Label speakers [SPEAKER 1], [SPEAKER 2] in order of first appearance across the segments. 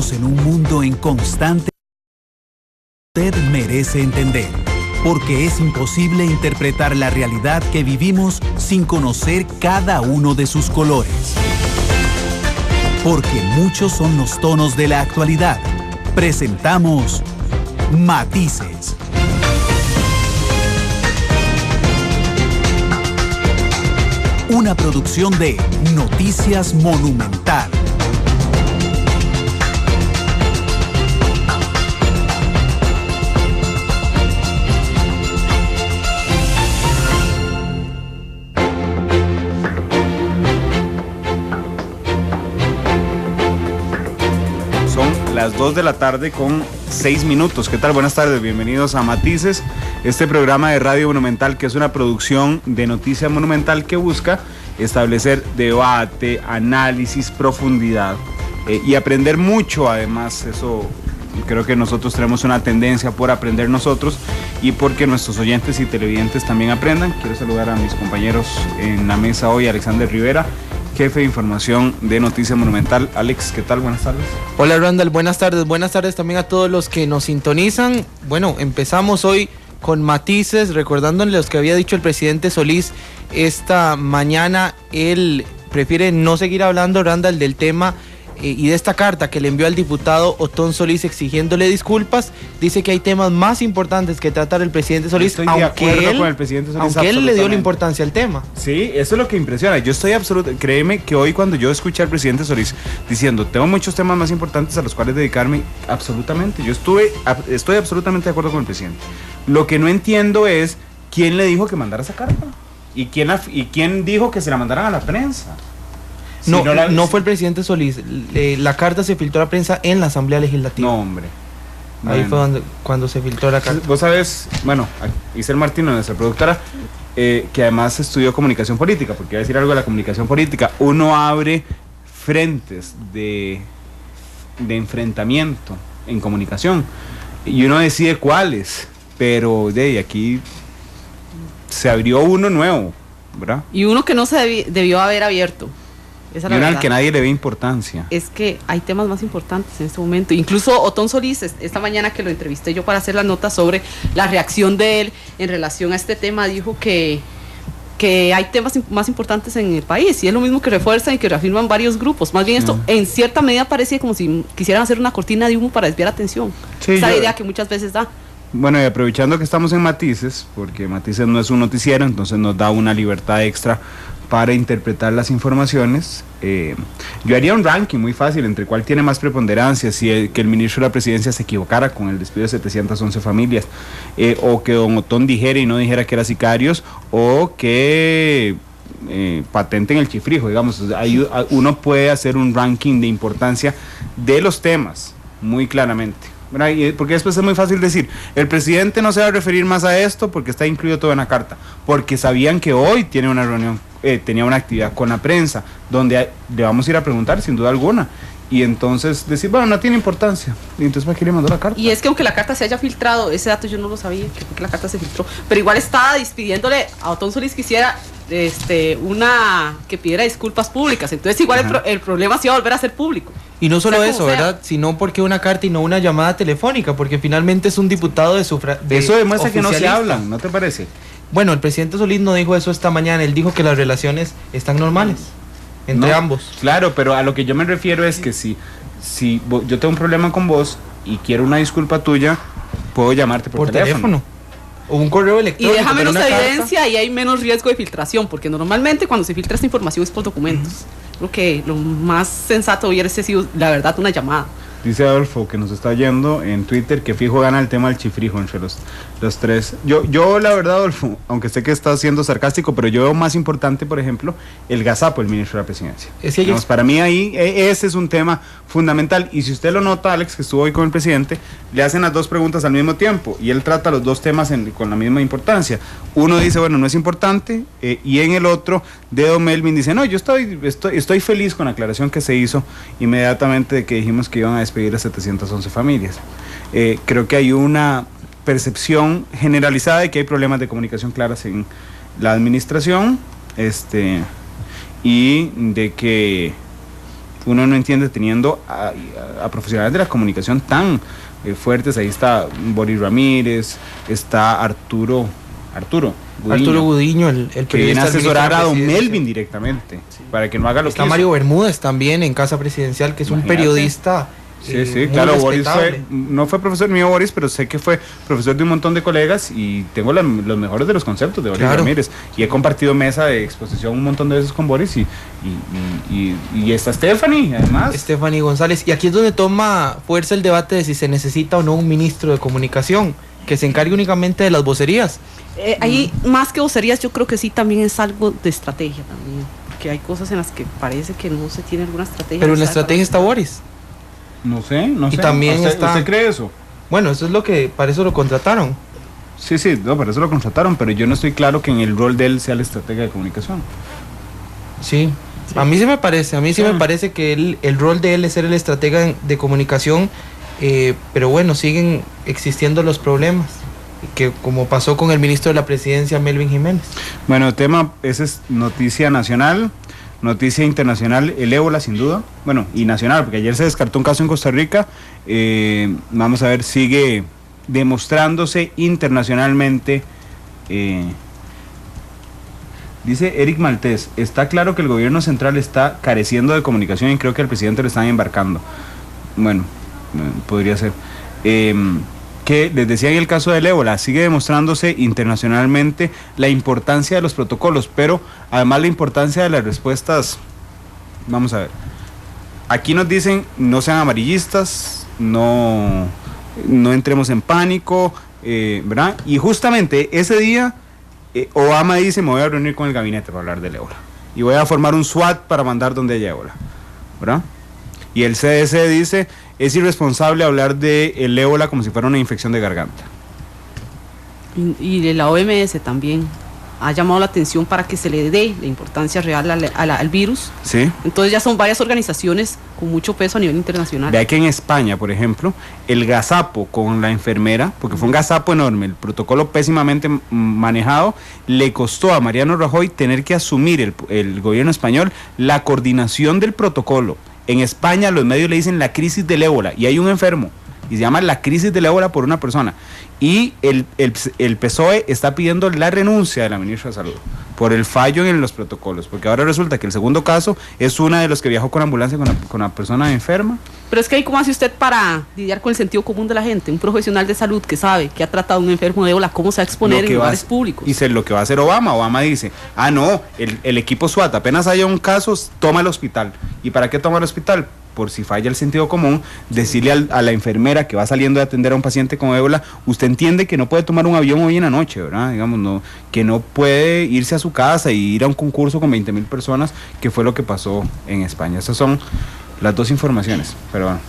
[SPEAKER 1] Vivimos en un mundo en constante. Usted merece entender, porque es imposible interpretar la realidad que vivimos sin conocer cada uno de sus colores. Porque muchos son los tonos de la actualidad. Presentamos Matices. Una producción de Noticias Monumental.
[SPEAKER 2] Las 2 de la tarde con 6 minutos. ¿Qué tal? Buenas tardes, bienvenidos a Matices, este programa de Radio Monumental que es una producción de Noticia Monumental que busca establecer debate, análisis, profundidad y aprender mucho. Además, eso creo que nosotros tenemos una tendencia por aprender nosotros y porque nuestros oyentes y televidentes también aprendan. Quiero saludar a mis compañeros en la mesa hoy, Alexander Rivera, jefe de información de Noticia Monumental. Alex, ¿qué tal? Buenas tardes.
[SPEAKER 3] Hola Randall, buenas tardes también a todos los que nos sintonizan. Bueno, empezamos hoy con Matices, recordándoles lo que había dicho el presidente Solís esta mañana. Él prefiere no seguir hablando, Randall, del tema y de esta carta que le envió al diputado Otón Solís exigiéndole disculpas. Dice que hay temas más importantes que tratar el presidente Solís, aunque él le dio la importancia al tema.
[SPEAKER 2] Sí, eso es lo que impresiona. Yo estoy créeme que hoy cuando yo escuché al presidente Solís diciendo, tengo muchos temas más importantes a los cuales dedicarme, absolutamente, yo estoy absolutamente de acuerdo con el presidente. Lo que no entiendo es quién le dijo que mandara esa carta y quién dijo que se la mandaran a la prensa. Si
[SPEAKER 3] no fue el presidente Solís. La carta se filtró a la prensa en la Asamblea Legislativa.
[SPEAKER 2] No, hombre.
[SPEAKER 3] Ahí fue cuando se filtró la carta.
[SPEAKER 2] Vos sabés, bueno, Isel Martino, nuestra productora, que además estudió comunicación política, porque iba a decir algo de la comunicación política. Uno abre frentes de enfrentamiento en comunicación y uno decide cuáles, pero de aquí se abrió uno nuevo, ¿verdad?
[SPEAKER 4] Y uno que no se debió haber abierto.
[SPEAKER 2] Y uno al que nadie le ve importancia.
[SPEAKER 4] Es que hay temas más importantes en este momento. Incluso Otón Solís, esta mañana que lo entrevisté yo para hacer la nota sobre la reacción de él en relación a este tema, dijo que hay temas más importantes en el país, y es lo mismo que refuerzan y que reafirman varios grupos. Más bien esto en cierta medida parece como si quisieran hacer una cortina de humo para desviar atención. Sí, esa idea que muchas veces da.
[SPEAKER 2] Bueno, y aprovechando que estamos en Matices, porque Matices no es un noticiero, entonces nos da una libertad extra para interpretar las informaciones. Yo haría un ranking muy fácil entre cuál tiene más preponderancia, si que el ministro de la Presidencia se equivocara con el despido de 711 familias, o que don Otón dijera y no dijera que era sicarios, o que patenten el chifrijo, digamos. Uno puede hacer un ranking de importancia de los temas muy claramente, ¿verdad? Porque después es muy fácil decir, el presidente no se va a referir más a esto porque está incluido todo en la carta, porque sabían que hoy tiene una reunión, tenía una actividad con la prensa, donde le vamos a ir a preguntar sin duda alguna, y entonces decir, bueno, no tiene importancia, y entonces ¿para qué le mandó la carta?
[SPEAKER 4] Y es que aunque la carta se haya filtrado, ese dato yo no lo sabía, que la carta se filtró, pero igual estaba despidiéndole a Otón Solís que hiciera que pidiera disculpas públicas, entonces igual el problema se iba a volver a ser público.
[SPEAKER 3] Y no solo eso, ¿verdad? Sino porque una carta y no una llamada telefónica, porque finalmente es un diputado de
[SPEAKER 2] eso demuestra que no se hablan, ¿no te parece?
[SPEAKER 3] Bueno, el presidente Solís no dijo eso esta mañana, él dijo que las relaciones están normales entre ambos.
[SPEAKER 2] Claro, pero a lo que yo me refiero es que si yo tengo un problema con vos y quiero una disculpa tuya, puedo llamarte por teléfono.
[SPEAKER 3] O un correo electrónico.
[SPEAKER 4] Y deja menos evidencia y hay menos riesgo de filtración, porque normalmente cuando se filtra esta información es por documentos. Creo que lo más sensato hubiese sido, la verdad, una llamada.
[SPEAKER 2] Dice Adolfo, que nos está yendo en Twitter, que fijo gana el tema del chifrijo entre los tres. Yo la verdad, Adolfo, aunque sé que estás siendo sarcástico, pero yo veo más importante, por ejemplo, el gazapo del ministro de la Presidencia. Digamos, para mí ahí ese es un tema fundamental, y si usted lo nota, Alex, que estuvo hoy con el presidente, le hacen las dos preguntas al mismo tiempo, y él trata los dos temas con la misma importancia. Uno dice, bueno, no es importante, y en el otro, Dedo Melvin dice, no, yo estoy feliz con la aclaración que se hizo inmediatamente de que dijimos que iban a despedir a 711 familias. Creo que hay una percepción generalizada de que hay problemas de comunicación claras en la administración, y de que uno no entiende teniendo a profesionales de la comunicación tan fuertes. Ahí está Boris Ramírez, está Arturo Gudiño, el
[SPEAKER 3] que
[SPEAKER 2] viene a asesorar a don
[SPEAKER 3] Melvin
[SPEAKER 2] Melvin directamente, para que no haga lo que
[SPEAKER 3] está
[SPEAKER 2] hizo.
[SPEAKER 3] Mario Bermúdez también en Casa Presidencial, que es un periodista.
[SPEAKER 2] Sí, claro, Boris no fue profesor mío, Boris, pero sé que fue profesor de un montón de colegas y tengo los mejores de los conceptos de Boris Ramírez. Y he compartido mesa de exposición un montón de veces con Boris y está Stephanie, además.
[SPEAKER 3] Stephanie González. Y aquí es donde toma fuerza el debate de si se necesita o no un ministro de comunicación que se encargue únicamente de las vocerías.
[SPEAKER 4] Ahí, más que vocerías, yo creo que sí también es algo de estrategia también. Porque hay cosas en las que parece que no se tiene alguna estrategia.
[SPEAKER 3] Pero en la estrategia está Boris.
[SPEAKER 2] No sé.
[SPEAKER 3] Y también
[SPEAKER 2] ¿Usted cree eso?
[SPEAKER 3] Bueno, eso es lo que, para eso lo contrataron.
[SPEAKER 2] Sí, para eso lo contrataron, pero yo no estoy claro que en el rol de él sea la estratega de comunicación.
[SPEAKER 3] Sí. A mí sí me parece, me parece que el rol de él es ser el estratega de comunicación, pero bueno, siguen existiendo los problemas, que como pasó con el ministro de la Presidencia, Melvin Jiménez.
[SPEAKER 2] Bueno, esa es noticia nacional. Noticia internacional, el ébola sin duda, bueno, y nacional, porque ayer se descartó un caso en Costa Rica, vamos a ver, sigue demostrándose internacionalmente. Dice Eric Maltés, está claro que el gobierno central está careciendo de comunicación y creo que al presidente lo están embarcando. Bueno, podría ser. Que les decía, en el caso del ébola sigue demostrándose internacionalmente la importancia de los protocolos, pero además la importancia de las respuestas. Vamos a ver, aquí nos dicen no sean amarillistas, no entremos en pánico, ¿verdad? Y justamente ese día Obama dice, me voy a reunir con el gabinete para hablar del ébola y voy a formar un SWAT para mandar donde haya ébola, ¿verdad? Y el CDC dice, es irresponsable hablar de el ébola como si fuera una infección de garganta.
[SPEAKER 4] Y de la OMS también ha llamado la atención para que se le dé la importancia real al virus.
[SPEAKER 2] Sí.
[SPEAKER 4] Entonces ya son varias organizaciones con mucho peso a nivel internacional.
[SPEAKER 2] Vea que en España, por ejemplo, el gazapo con la enfermera, porque fue un gazapo enorme, el protocolo pésimamente manejado, le costó a Mariano Rajoy tener que asumir el gobierno español la coordinación del protocolo. En España los medios le dicen la crisis del ébola y hay un enfermo y se llama la crisis del ébola por una persona. Y el PSOE está pidiendo la renuncia de la ministra de Salud por el fallo en los protocolos, porque ahora resulta que el segundo caso es una de los que viajó con ambulancia con la persona enferma.
[SPEAKER 4] Pero es que ahí, ¿cómo hace usted para lidiar con el sentido común de la gente? Un profesional de salud que sabe que ha tratado a un enfermo de ébola, ¿cómo se va a exponer en lugares públicos?
[SPEAKER 2] Y lo que va a hacer Obama dice, no, el equipo SWAT, apenas haya un caso, toma el hospital. ¿Y para qué toma el hospital? Por si falla el sentido común, decirle a la enfermera que va saliendo de atender a un paciente con ébola, usted entiende que no puede tomar un avión hoy en la noche, ¿verdad? Digamos, no, que no puede irse a su casa y ir a un concurso con 20,000 personas, que fue lo que pasó en España. Esas son las dos informaciones, pero bueno,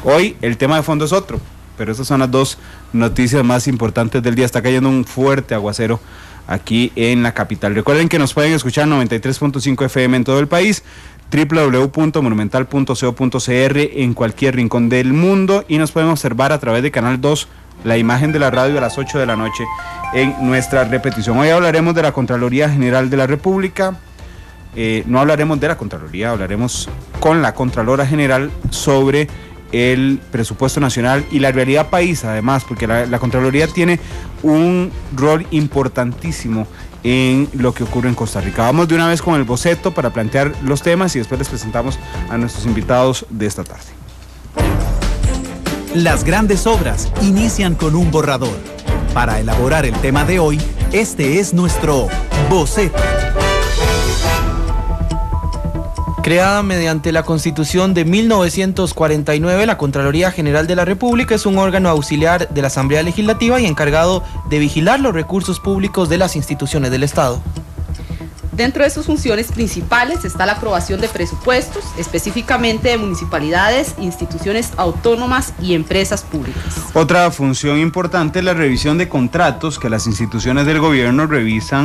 [SPEAKER 2] hoy el tema de fondo es otro, pero estas son las dos noticias más importantes del día. Está cayendo un fuerte aguacero aquí en la capital. Recuerden que nos pueden escuchar 93.5 FM en todo el país, www.monumental.co.cr en cualquier rincón del mundo, y nos pueden observar a través de Canal 2, la imagen de la radio, a las 8 de la noche en nuestra repetición. Hoy hablaremos de la Contraloría General de la República. No hablaremos de la Contraloría, hablaremos con la Contralora General sobre el presupuesto nacional y la realidad país, además, porque la Contraloría tiene un rol importantísimo en lo que ocurre en Costa Rica. Vamos de una vez con el boceto para plantear los temas y después les presentamos a nuestros invitados de esta tarde.
[SPEAKER 1] Las grandes obras inician con un borrador. Para elaborar el tema de hoy, este es nuestro boceto.
[SPEAKER 3] Creada mediante la Constitución de 1949, la Contraloría General de la República es un órgano auxiliar de la Asamblea Legislativa y encargado de vigilar los recursos públicos de las instituciones del Estado.
[SPEAKER 4] Dentro de sus funciones principales está la aprobación de presupuestos, específicamente de municipalidades, instituciones autónomas y empresas públicas.
[SPEAKER 2] Otra función importante es la revisión de contratos que las instituciones del gobierno revisar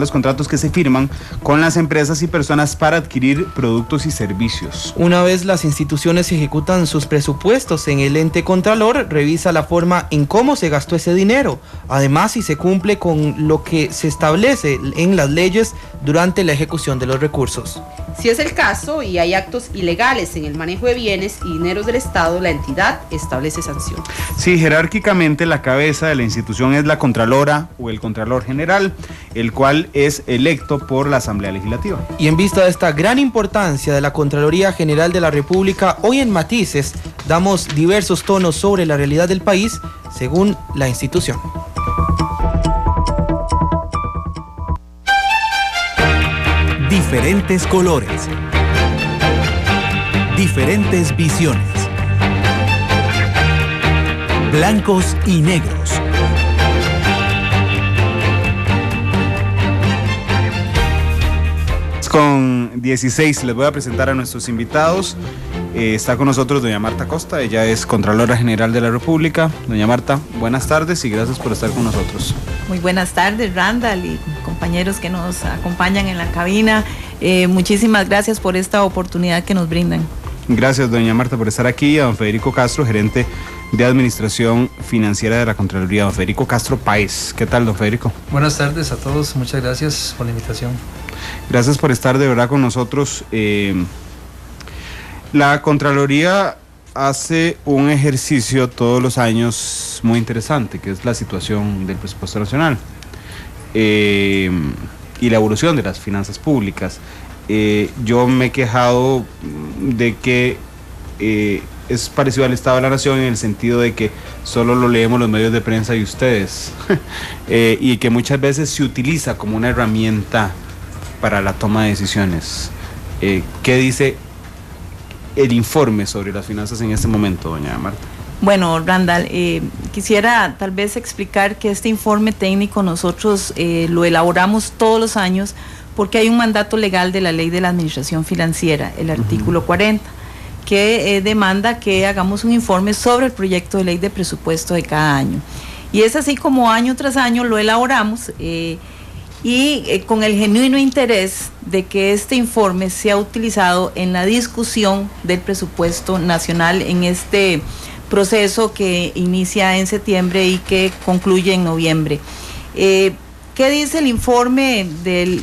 [SPEAKER 2] los contratos que se firman con las empresas y personas para adquirir productos y servicios.
[SPEAKER 3] Una vez las instituciones ejecutan sus presupuestos en el ente contralor, revisa la forma en cómo se gastó ese dinero, además si se cumple con lo que se establece en cumplen las leyes durante la ejecución de los recursos.
[SPEAKER 4] Si es el caso y hay actos ilegales en el manejo de bienes y dineros del Estado, la entidad establece sanciones.
[SPEAKER 2] Sí, jerárquicamente la cabeza de la institución es la Contralora o el Contralor General, el cual es electo por la Asamblea Legislativa.
[SPEAKER 3] Y en vista de esta gran importancia de la Contraloría General de la República, hoy en Matices damos diversos tonos sobre la realidad del país según la institución.
[SPEAKER 1] Diferentes colores, diferentes visiones, blancos y negros.
[SPEAKER 2] Con 16 les voy a presentar a nuestros invitados. Está con nosotros doña Marta Costa, ella es Contralora General de la República. Doña Marta, buenas tardes y gracias por estar con nosotros.
[SPEAKER 5] Muy buenas tardes, Randall y compañeros que nos acompañan en la cabina. Muchísimas gracias por esta oportunidad que nos brindan.
[SPEAKER 2] Gracias, doña Marta, por estar aquí. A don Federico Castro, gerente de Administración Financiera de la Contraloría. Don Federico Castro Páez. ¿Qué tal, don Federico?
[SPEAKER 6] Buenas tardes a todos, muchas gracias por la invitación.
[SPEAKER 2] Gracias por estar de verdad con nosotros. La Contraloría hace un ejercicio todos los años muy interesante, que es la situación del presupuesto nacional y la evolución de las finanzas públicas. Yo me he quejado de que es parecido al Estado de la Nación en el sentido de que solo lo leemos los medios de prensa y ustedes y que muchas veces se utiliza como una herramienta para la toma de decisiones. ¿Qué dice el informe sobre las finanzas en este momento, doña Marta?
[SPEAKER 5] Bueno, Randall, quisiera tal vez explicar que este informe técnico nosotros lo elaboramos todos los años porque hay un mandato legal de la Ley de la Administración Financiera, el artículo 40, que demanda que hagamos un informe sobre el proyecto de ley de presupuesto de cada año. Y es así como año tras año lo elaboramos con el genuino interés de que este informe sea utilizado en la discusión del presupuesto nacional en este proceso que inicia en septiembre y que concluye en noviembre. ¿Qué dice el informe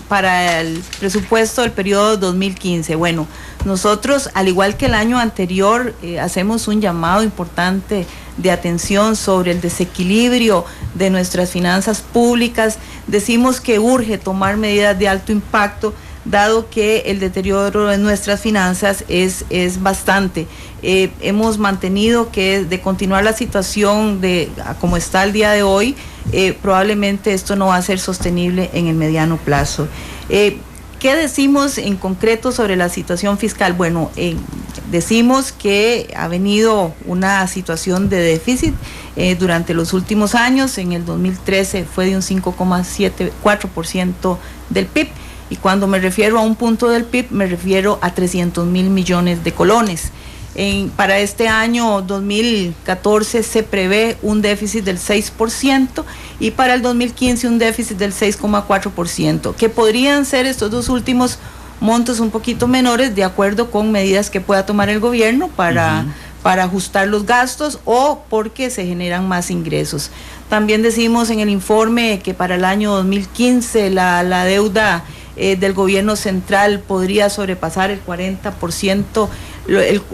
[SPEAKER 5] para el presupuesto del periodo 2015? Bueno, nosotros, al igual que el año anterior, hacemos un llamado importante de atención sobre el desequilibrio de nuestras finanzas públicas. Decimos que urge tomar medidas de alto impacto, dado que el deterioro de nuestras finanzas es bastante. Hemos mantenido que de continuar la situación como está el día de hoy, probablemente esto no va a ser sostenible en el mediano plazo. ¿Qué decimos en concreto sobre la situación fiscal? Bueno, decimos que ha venido una situación de déficit durante los últimos años. En el 2013 fue de un 5,74% del PIB. Y cuando me refiero a un punto del PIB, me refiero a 300.000 millones de colones. Para este año 2014 se prevé un déficit del 6% y para el 2015 un déficit del 6,4%, que podrían ser estos dos últimos montos un poquito menores de acuerdo con medidas que pueda tomar el gobierno para ajustar los gastos o porque se generan más ingresos. También decimos en el informe que para el año 2015 la deuda del gobierno central podría sobrepasar el 40%,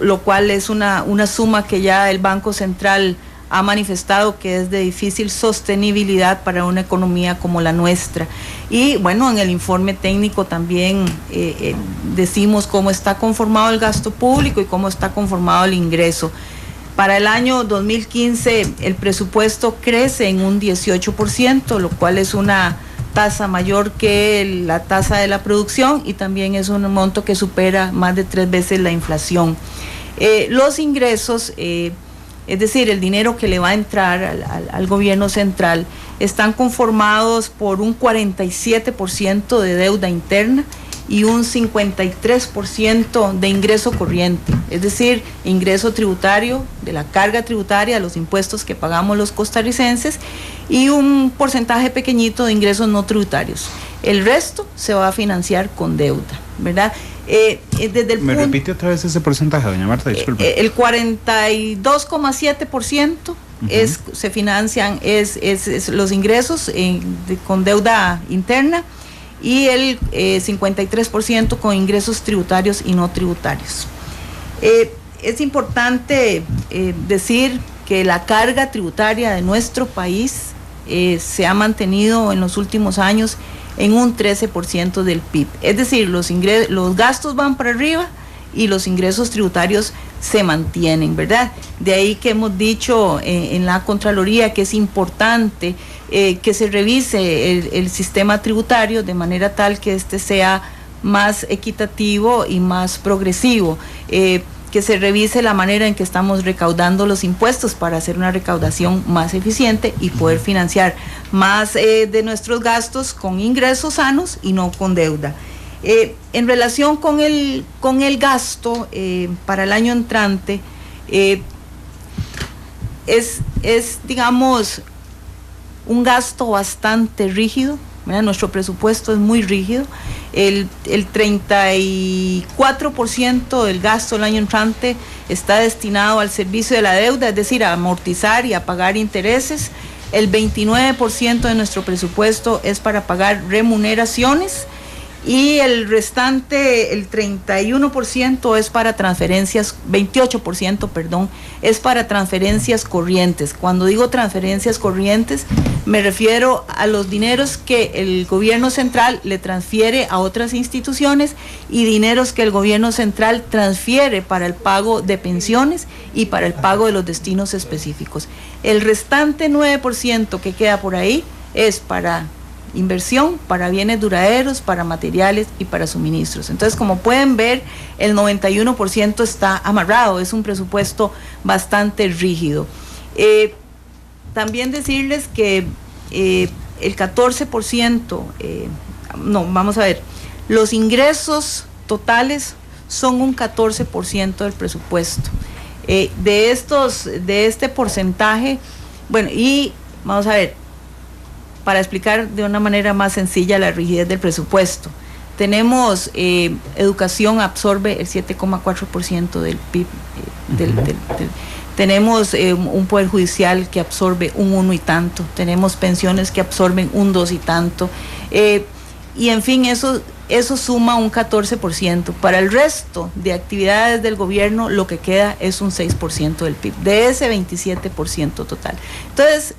[SPEAKER 5] lo cual es una suma que ya el Banco Central ha manifestado que es de difícil sostenibilidad para una economía como la nuestra. Y bueno, en el informe técnico también decimos cómo está conformado el gasto público y cómo está conformado el ingreso. Para el año 2015 el presupuesto crece en un 18%, lo cual es una tasa mayor que la tasa de la producción y también es un monto que supera más de 3 veces la inflación. Los ingresos, es decir, el dinero que le va a entrar al gobierno central, están conformados por un 47% de deuda interna y un 53% de ingreso corriente, es decir, ingreso tributario, de la carga tributaria, los impuestos que pagamos los costarricenses, y un porcentaje pequeñito de ingresos no tributarios. El resto se va a financiar con deuda, ¿verdad?
[SPEAKER 2] ¿Me repite otra vez ese porcentaje, doña Marta? Disculpe.
[SPEAKER 5] El 42,7% se financian, es los ingresos con deuda interna, y el 53% con ingresos tributarios y no tributarios. Es importante decir que la carga tributaria de nuestro país se ha mantenido en los últimos años en un 13% del PIB. Es decir, los gastos van para arriba y los ingresos tributarios se mantienen, ¿verdad? De ahí que hemos dicho en la Contraloría que es importante que se revise el sistema tributario de manera tal que este sea más equitativo y más progresivo, que se revise la manera en que estamos recaudando los impuestos para hacer una recaudación más eficiente y poder financiar más de nuestros gastos con ingresos sanos y no con deuda. En relación con el gasto para el año entrante, es digamos, un gasto bastante rígido, ¿verdad? Nuestro presupuesto es muy rígido. El 34% del gasto del año entrante está destinado al servicio de la deuda, es decir, a amortizar y a pagar intereses. El 29% de nuestro presupuesto es para pagar remuneraciones y el restante, el 31% es para transferencias, 28%, perdón, es para transferencias corrientes. Cuando digo transferencias corrientes, me refiero a los dineros que el gobierno central le transfiere a otras instituciones y dineros que el gobierno central transfiere para el pago de pensiones y para el pago de los destinos específicos. El restante 9% que queda por ahí es para inversión, para bienes duraderos, para materiales y para suministros. Entonces, como pueden ver, el 91% está amarrado, es un presupuesto bastante rígido. También decirles que el 14%, vamos a ver, los ingresos totales son un 14% del presupuesto. De este porcentaje, bueno, y vamos a ver, para explicar de una manera más sencilla la rigidez del presupuesto. Tenemos educación absorbe el 7,4% del PIB, tenemos un poder judicial que absorbe un 1 y tanto, tenemos pensiones que absorben un 2 y tanto, y en fin, eso suma un 14%. Para el resto de actividades del gobierno, lo que queda es un 6% del PIB, de ese 27% total. Entonces,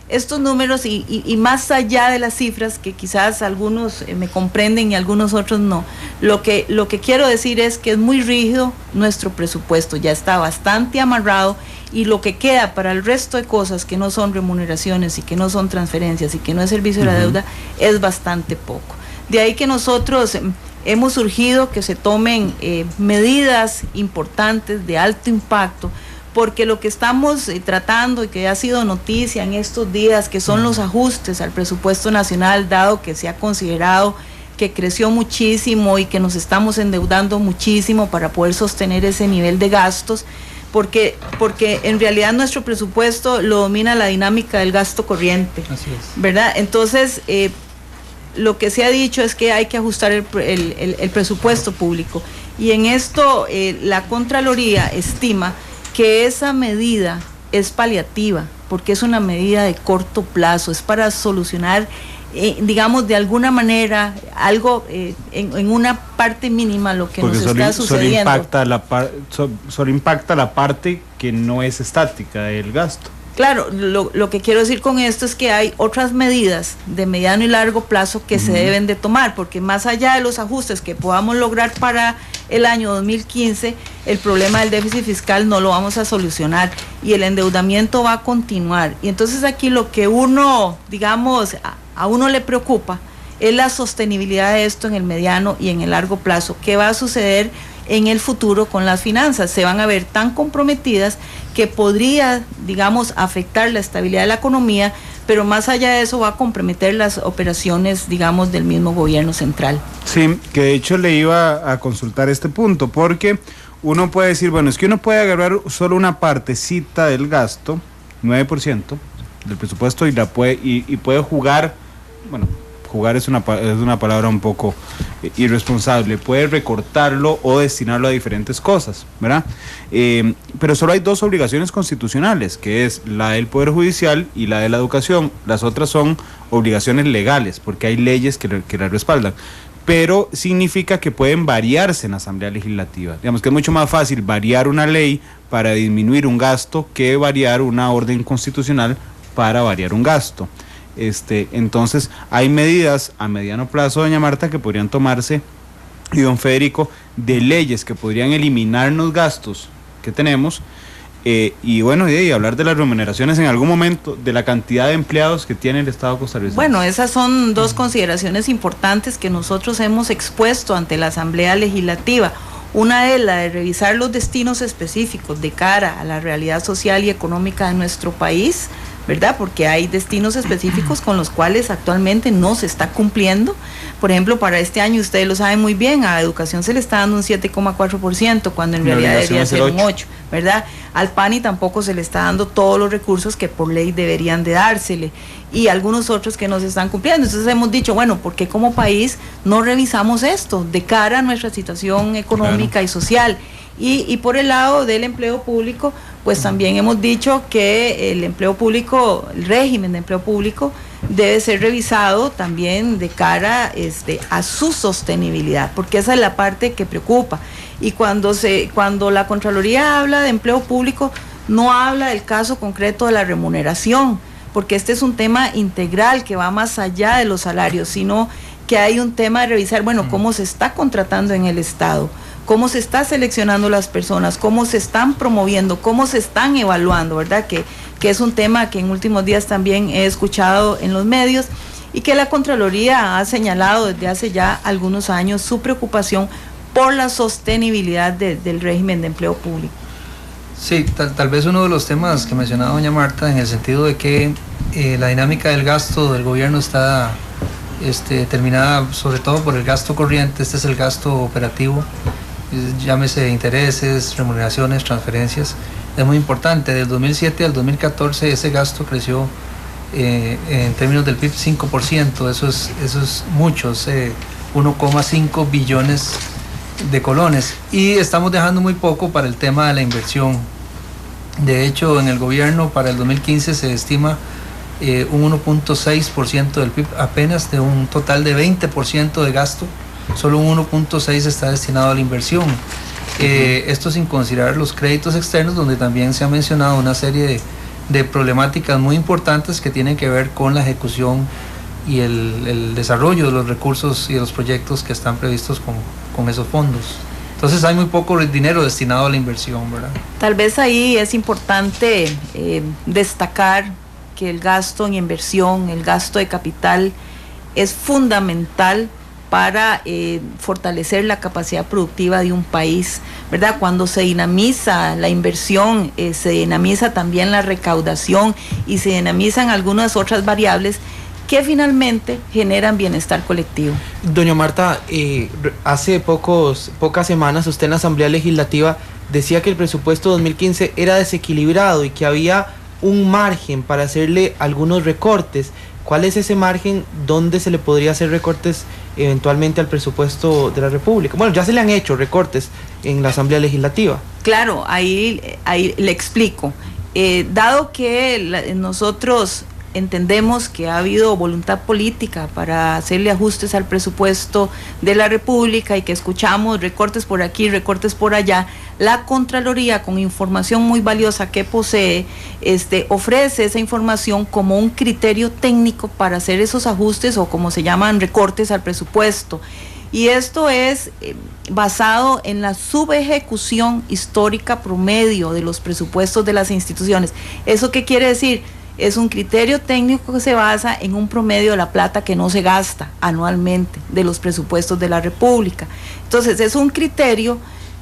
[SPEAKER 5] estos números y más allá de las cifras, que quizás algunos me comprenden y algunos otros no, lo que quiero decir es que es muy rígido nuestro presupuesto, ya está bastante amarrado, y lo que queda para el resto de cosas que no son remuneraciones y que no son transferencias y que no es servicio de la deuda es bastante poco. De ahí que nosotros hemos surgido que se tomen medidas importantes de alto impacto, porque lo que estamos tratando y que ha sido noticia en estos días, que son los ajustes al presupuesto nacional, dado que se ha considerado que creció muchísimo y que nos estamos endeudando muchísimo para poder sostener ese nivel de gastos, porque en realidad nuestro presupuesto lo domina la dinámica del gasto corriente. Así es. ¿Verdad? Entonces, lo que se ha dicho es que hay que ajustar el presupuesto público, y en esto la Contraloría estima que esa medida es paliativa, porque es una medida de corto plazo, es para solucionar, digamos, de alguna manera, algo en una parte mínima lo que porque nos está sucediendo.
[SPEAKER 2] Solo impacta la parte que no es estática del gasto.
[SPEAKER 5] Claro, lo que quiero decir con esto es que hay otras medidas de mediano y largo plazo que se deben de tomar, porque más allá de los ajustes que podamos lograr para el año 2015, el problema del déficit fiscal no lo vamos a solucionar y el endeudamiento va a continuar. Y entonces aquí lo que uno, digamos, a uno le preocupa es la sostenibilidad de esto en el mediano y en el largo plazo. ¿Qué va a suceder en el futuro con las finanzas? Se van a ver tan comprometidas que podría, digamos, afectar la estabilidad de la economía, pero más allá de eso va a comprometer las operaciones, digamos, del mismo gobierno central. Sí,
[SPEAKER 2] que de hecho le iba a consultar este punto, porque uno puede decir, bueno, es que uno puede agarrar solo una partecita del gasto, 9% del presupuesto, y puede jugar, bueno, jugar es una palabra un poco irresponsable puede recortarlo o destinarlo a diferentes cosas, ¿verdad? Pero solo hay dos obligaciones constitucionales, que es la del Poder Judicial y la de la educación. Las otras son obligaciones legales, porque hay leyes que las respaldan. Pero significa que pueden variarse en la Asamblea Legislativa. Digamos que es mucho más fácil variar una ley para disminuir un gasto que variar una orden constitucional para variar un gasto. Entonces hay medidas a mediano plazo, doña Marta, que podrían tomarse, y don Federico, de leyes que podrían eliminarnos gastos que tenemos, y bueno, y hablar de las remuneraciones en algún momento, de la cantidad de empleados que tiene el Estado costarricense.
[SPEAKER 5] Bueno, esas son dos consideraciones importantes que nosotros hemos expuesto ante la Asamblea Legislativa. Una es la de revisar los destinos específicos de cara a la realidad social y económica de nuestro país, ¿verdad? Porque hay destinos específicos con los cuales actualmente no se está cumpliendo. Por ejemplo, para este año, ustedes lo saben muy bien, a educación se le está dando un 7,4%, cuando en realidad debería ser un 8%, ¿verdad? Al PANI tampoco se le está dando todos los recursos que por ley deberían de dársele, y algunos otros que no se están cumpliendo. Entonces hemos dicho, bueno, ¿por qué como país no revisamos esto de cara a nuestra situación económica y social? Y por el lado del empleo público, pues también hemos dicho que el empleo público, el régimen de empleo público debe ser revisado también de cara a su sostenibilidad, porque esa es la parte que preocupa. Y cuando la Contraloría habla de empleo público, no habla del caso concreto de la remuneración, porque este es un tema integral que va más allá de los salarios, sino que hay un tema de revisar, bueno, cómo se está contratando en el Estado, cómo se está seleccionando las personas, cómo se están promoviendo, cómo se están evaluando, ¿verdad? Que es un tema que en últimos días también he escuchado en los medios, y que la Contraloría ha señalado desde hace ya algunos años su preocupación por la sostenibilidad del régimen de empleo público.
[SPEAKER 6] Sí, tal vez uno de los temas que mencionaba doña Marta, en el sentido de que la dinámica del gasto del gobierno está determinada sobre todo por el gasto corriente. Este es el gasto operativo, llámese intereses, remuneraciones, transferencias. Es muy importante. Del 2007 al 2014 ese gasto creció en términos del PIB 5%. Eso es mucho, 1,5 billones de colones, y estamos dejando muy poco para el tema de la inversión. De hecho, en el gobierno para el 2015 se estima un 1.6% del PIB, apenas de un total de 20% de gasto, solo un 1.6 está destinado a la inversión. Esto sin considerar los créditos externos, donde también se ha mencionado una serie de problemáticas muy importantes que tienen que ver con la ejecución y el desarrollo de los recursos y de los proyectos que están previstos con esos fondos. Entonces hay muy poco dinero destinado a la inversión, ¿verdad?
[SPEAKER 5] Tal vez ahí es importante destacar que el gasto en inversión, el gasto de capital, es fundamental para fortalecer la capacidad productiva de un país, ¿verdad? Cuando se dinamiza la inversión, se dinamiza también la recaudación y se dinamizan algunas otras variables que finalmente generan bienestar colectivo.
[SPEAKER 3] Doña Marta, hace pocas semanas usted en la Asamblea Legislativa decía que el presupuesto 2015 era desequilibrado y que había un margen para hacerle algunos recortes. ¿Cuál es ese margen? ¿Dónde se le podría hacer recortes eventualmente al presupuesto de la República? Bueno, ya se le han hecho recortes en la Asamblea Legislativa.
[SPEAKER 5] Claro, ahí le explico. Dado que nosotros entendemos que ha habido voluntad política para hacerle ajustes al presupuesto de la República y que escuchamos recortes por aquí, recortes por allá, la Contraloría, con información muy valiosa que posee, ofrece esa información como un criterio técnico para hacer esos ajustes, o como se llaman, recortes al presupuesto. Y esto es basado en la subejecución histórica promedio de los presupuestos de las instituciones. ¿Eso qué quiere decir? Es un criterio técnico que se basa en un promedio de la plata que no se gasta anualmente de los presupuestos de la República. Entonces es un criterio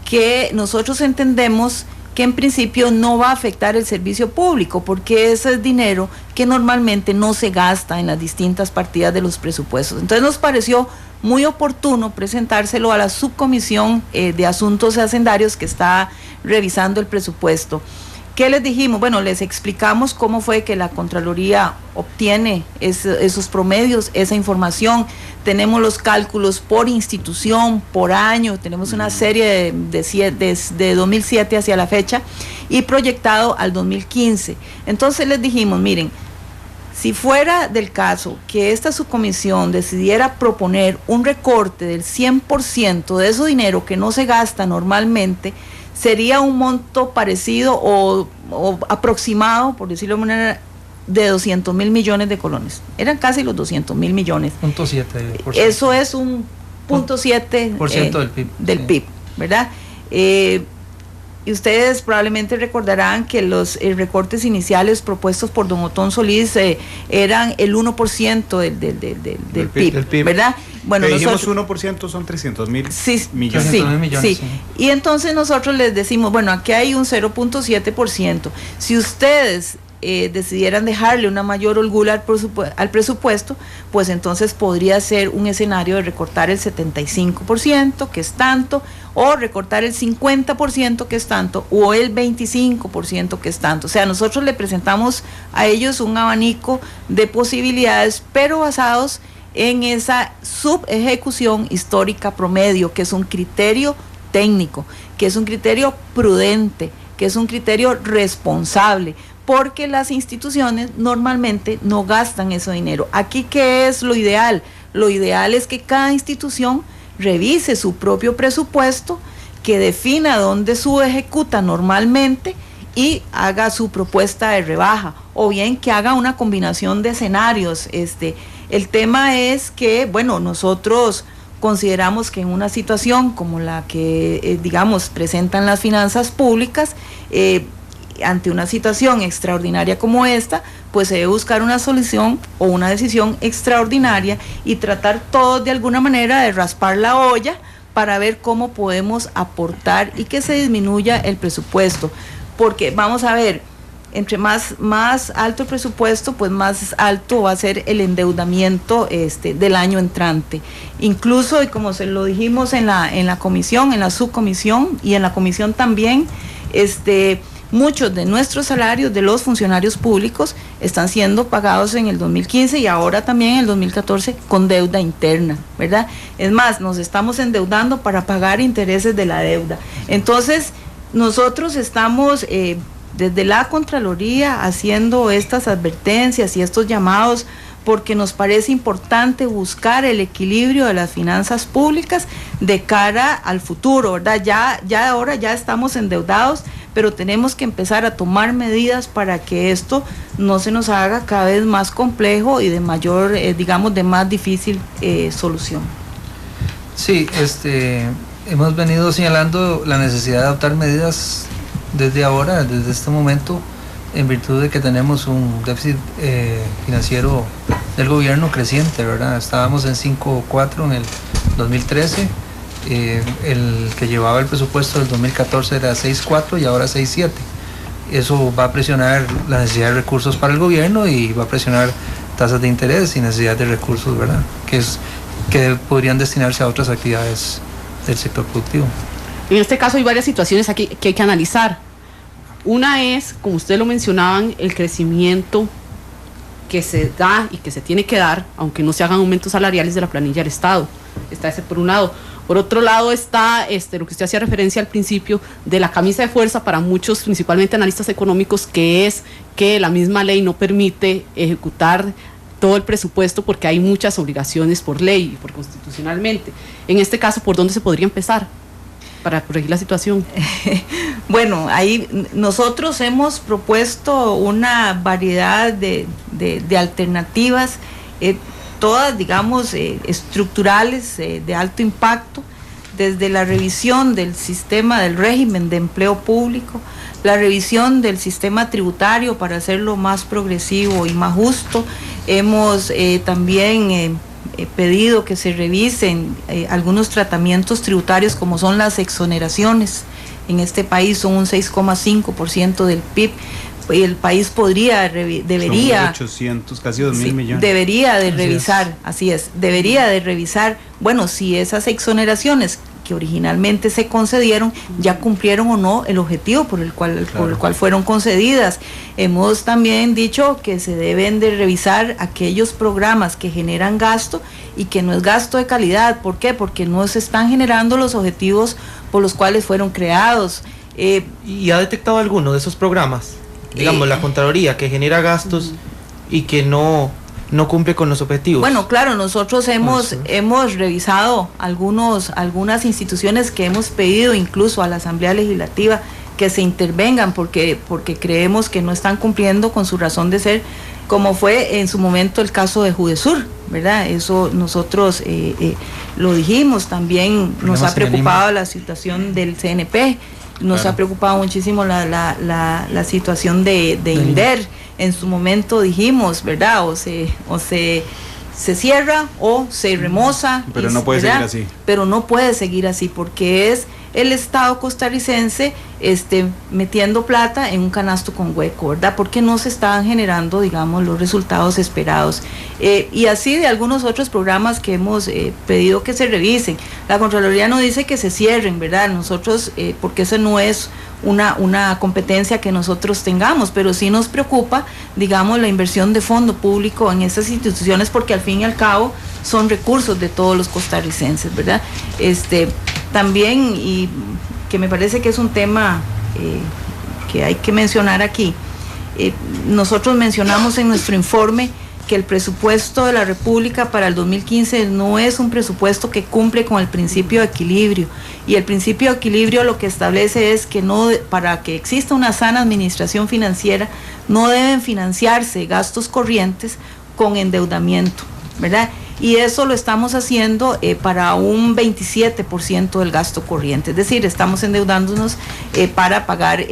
[SPEAKER 5] que nosotros entendemos que en principio no va a afectar el servicio público, porque ese es dinero que normalmente no se gasta en las distintas partidas de los presupuestos. Entonces nos pareció muy oportuno presentárselo a la subcomisión de asuntos hacendarios que está revisando el presupuesto. ¿Qué les dijimos? Bueno, les explicamos cómo fue que la Contraloría obtiene esos promedios, esa información. Tenemos los cálculos por institución, por año, tenemos una serie de 2007 hacia la fecha y proyectado al 2015. Entonces les dijimos, miren, si fuera del caso que esta subcomisión decidiera proponer un recorte del 100% de ese dinero que no se gasta normalmente, sería un monto parecido o aproximado, por decirlo de manera, de 200 mil millones de colones. Eran casi los 200 mil millones.
[SPEAKER 6] 0.7%.
[SPEAKER 5] Eso es un 0.7% del PIB, ¿verdad? Y ustedes probablemente recordarán que los recortes iniciales propuestos por don Otón Solís eran el 1% del PIB, ¿verdad?
[SPEAKER 2] Bueno, dijimos 1% son 300 mil millones.
[SPEAKER 5] Sí. Y entonces nosotros les decimos, bueno, aquí hay un 0.7%. Si ustedes decidieran dejarle una mayor holgura al presupuesto, pues entonces podría ser un escenario de recortar el 75%, que es tanto, o recortar el 50%, que es tanto, o el 25%, que es tanto. O sea, nosotros le presentamos a ellos un abanico de posibilidades, pero basados en esa subejecución histórica promedio, que es un criterio técnico, que es un criterio prudente, que es un criterio responsable, porque las instituciones normalmente no gastan ese dinero. Aquí, ¿qué es lo ideal? Lo ideal es que cada institución revise su propio presupuesto, que defina dónde subejecuta normalmente y haga su propuesta de rebaja, o bien que haga una combinación de escenarios. El tema es que, bueno, nosotros consideramos que en una situación como la que, digamos, presentan las finanzas públicas, ante una situación extraordinaria como esta, pues se debe buscar una solución o una decisión extraordinaria y tratar todos de alguna manera de raspar la olla para ver cómo podemos aportar y que se disminuya el presupuesto. Porque vamos a ver, entre más alto el presupuesto, pues más alto va a ser el endeudamiento del año entrante. Incluso, y como se lo dijimos en la comisión, en la subcomisión y en la comisión también, muchos de nuestros salarios de los funcionarios públicos están siendo pagados en el 2015 y ahora también en el 2014 con deuda interna, ¿verdad? Es más, nos estamos endeudando para pagar intereses de la deuda. Entonces, nosotros estamos desde la Contraloría haciendo estas advertencias y estos llamados porque nos parece importante buscar el equilibrio de las finanzas públicas de cara al futuro, ¿verdad? Ya ahora ya estamos endeudados, pero tenemos que empezar a tomar medidas para que esto no se nos haga cada vez más complejo y de mayor, digamos, de más difícil solución.
[SPEAKER 6] Sí, hemos venido señalando la necesidad de adoptar medidas desde ahora, desde este momento, en virtud de que tenemos un déficit financiero del gobierno creciente, ¿verdad? Estábamos en 5.4 en el 2013, el que llevaba el presupuesto del 2014 era 6.4 y ahora 6.7. Eso va a presionar la necesidad de recursos para el gobierno y va a presionar tasas de interés y necesidad de recursos, ¿verdad? Que podrían destinarse a otras actividades del sector productivo.
[SPEAKER 4] En este caso hay varias situaciones aquí que hay que analizar. Una es, como ustedes lo mencionaban, el crecimiento que se da y que se tiene que dar, aunque no se hagan aumentos salariales de la planilla del Estado. Está ese por un lado. Por otro lado está lo que usted hacía referencia al principio de la camisa de fuerza para muchos, principalmente analistas económicos, que es que la misma ley no permite ejecutar todo el presupuesto porque hay muchas obligaciones por ley y por constitucionalmente. En este caso, ¿por dónde se podría empezar para corregir la situación?
[SPEAKER 5] Bueno, ahí nosotros hemos propuesto una variedad de alternativas, todas, digamos, estructurales, de alto impacto, desde la revisión del sistema del régimen de empleo público, la revisión del sistema tributario para hacerlo más progresivo y más justo. Hemos también pedido que se revisen algunos tratamientos tributarios como son las exoneraciones. En este país son un 6,5% del PIB. El país debería,
[SPEAKER 2] 800, casi 2.000 millones.
[SPEAKER 5] Debería de revisar, así es, debería de revisar, bueno, si esas exoneraciones que originalmente se concedieron ya cumplieron o no el objetivo por el cual fueron concedidas. Hemos también dicho que se deben de revisar aquellos programas que generan gasto y que no es gasto de calidad. ¿Por qué? Porque no se están generando los objetivos por los cuales fueron creados.
[SPEAKER 3] ¿Y ha detectado alguno de esos programas? Digamos, la Contraloría, que genera gastos y que no cumple con los objetivos.
[SPEAKER 5] Bueno, claro, nosotros hemos revisado algunas instituciones que hemos pedido incluso a la Asamblea Legislativa que se intervengan porque creemos que no están cumpliendo con su razón de ser, como fue en su momento el caso de Judesur, ¿verdad? Eso nosotros lo dijimos, también nos ha preocupado la situación del CNP, nos ha preocupado muchísimo la situación de INDER. En su momento dijimos, ¿verdad? O se cierra o se remoza.
[SPEAKER 2] Pero no puede seguir así.
[SPEAKER 5] Pero no puede seguir así porque es el Estado costarricense metiendo plata en un canasto con hueco, ¿verdad? Porque no se estaban generando, digamos, los resultados esperados. Y así de algunos otros programas que hemos pedido que se revisen. La Contraloría no dice que se cierren, ¿verdad? Nosotros, porque eso no es una competencia que nosotros tengamos, pero sí nos preocupa, digamos, la inversión de fondo público en estas instituciones, porque al fin y al cabo son recursos de todos los costarricenses, ¿verdad? También, y que me parece que es un tema que hay que mencionar aquí, nosotros mencionamos en nuestro informe que el presupuesto de la República para el 2015 no es un presupuesto que cumple con el principio de equilibrio, y el principio de equilibrio lo que establece es que para que exista una sana administración financiera no deben financiarse gastos corrientes con endeudamiento, ¿verdad? Y eso lo estamos haciendo para un 27% del gasto corriente, es decir, estamos endeudándonos para pagar,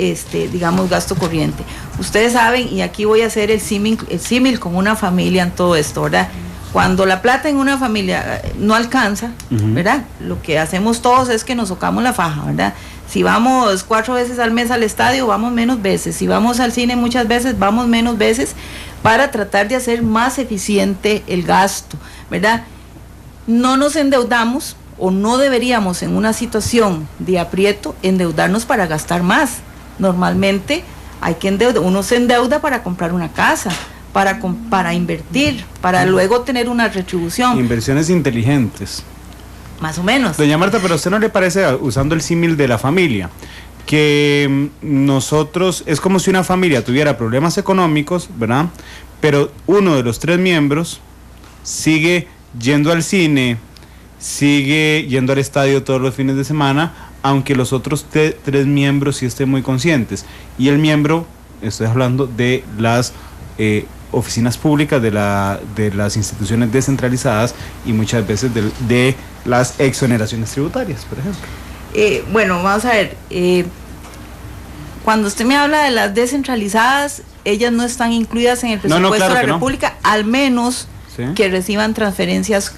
[SPEAKER 5] digamos, gasto corriente. Ustedes saben, y aquí voy a hacer el símil con una familia en todo esto, ¿verdad? Cuando la plata en una familia no alcanza, ¿verdad? Lo que hacemos todos es que nos socamos la faja, ¿verdad? Si vamos 4 veces al mes al estadio, vamos menos veces. Si vamos al cine muchas veces, vamos menos veces, para tratar de hacer más eficiente el gasto, ¿verdad? No nos endeudamos, o no deberíamos en una situación de aprieto endeudarnos para gastar más. Normalmente uno se endeuda para comprar una casa, para invertir, para luego tener una retribución.
[SPEAKER 2] Inversiones inteligentes.
[SPEAKER 5] Más o menos.
[SPEAKER 2] Doña Marta, pero ¿a usted no le parece, usando el símil de la familia, que nosotros, es como si una familia tuviera problemas económicos, ¿verdad? Pero uno de los 3 miembros sigue yendo al cine, sigue yendo al estadio todos los fines de semana, aunque los otros 3 miembros sí estén muy conscientes? Y el miembro, estoy hablando de las oficinas públicas, de las instituciones descentralizadas y muchas veces de las exoneraciones tributarias, por ejemplo.
[SPEAKER 5] Bueno, vamos a ver, cuando usted me habla de las descentralizadas, ellas no están incluidas en el presupuesto de la República, al menos que reciban transferencias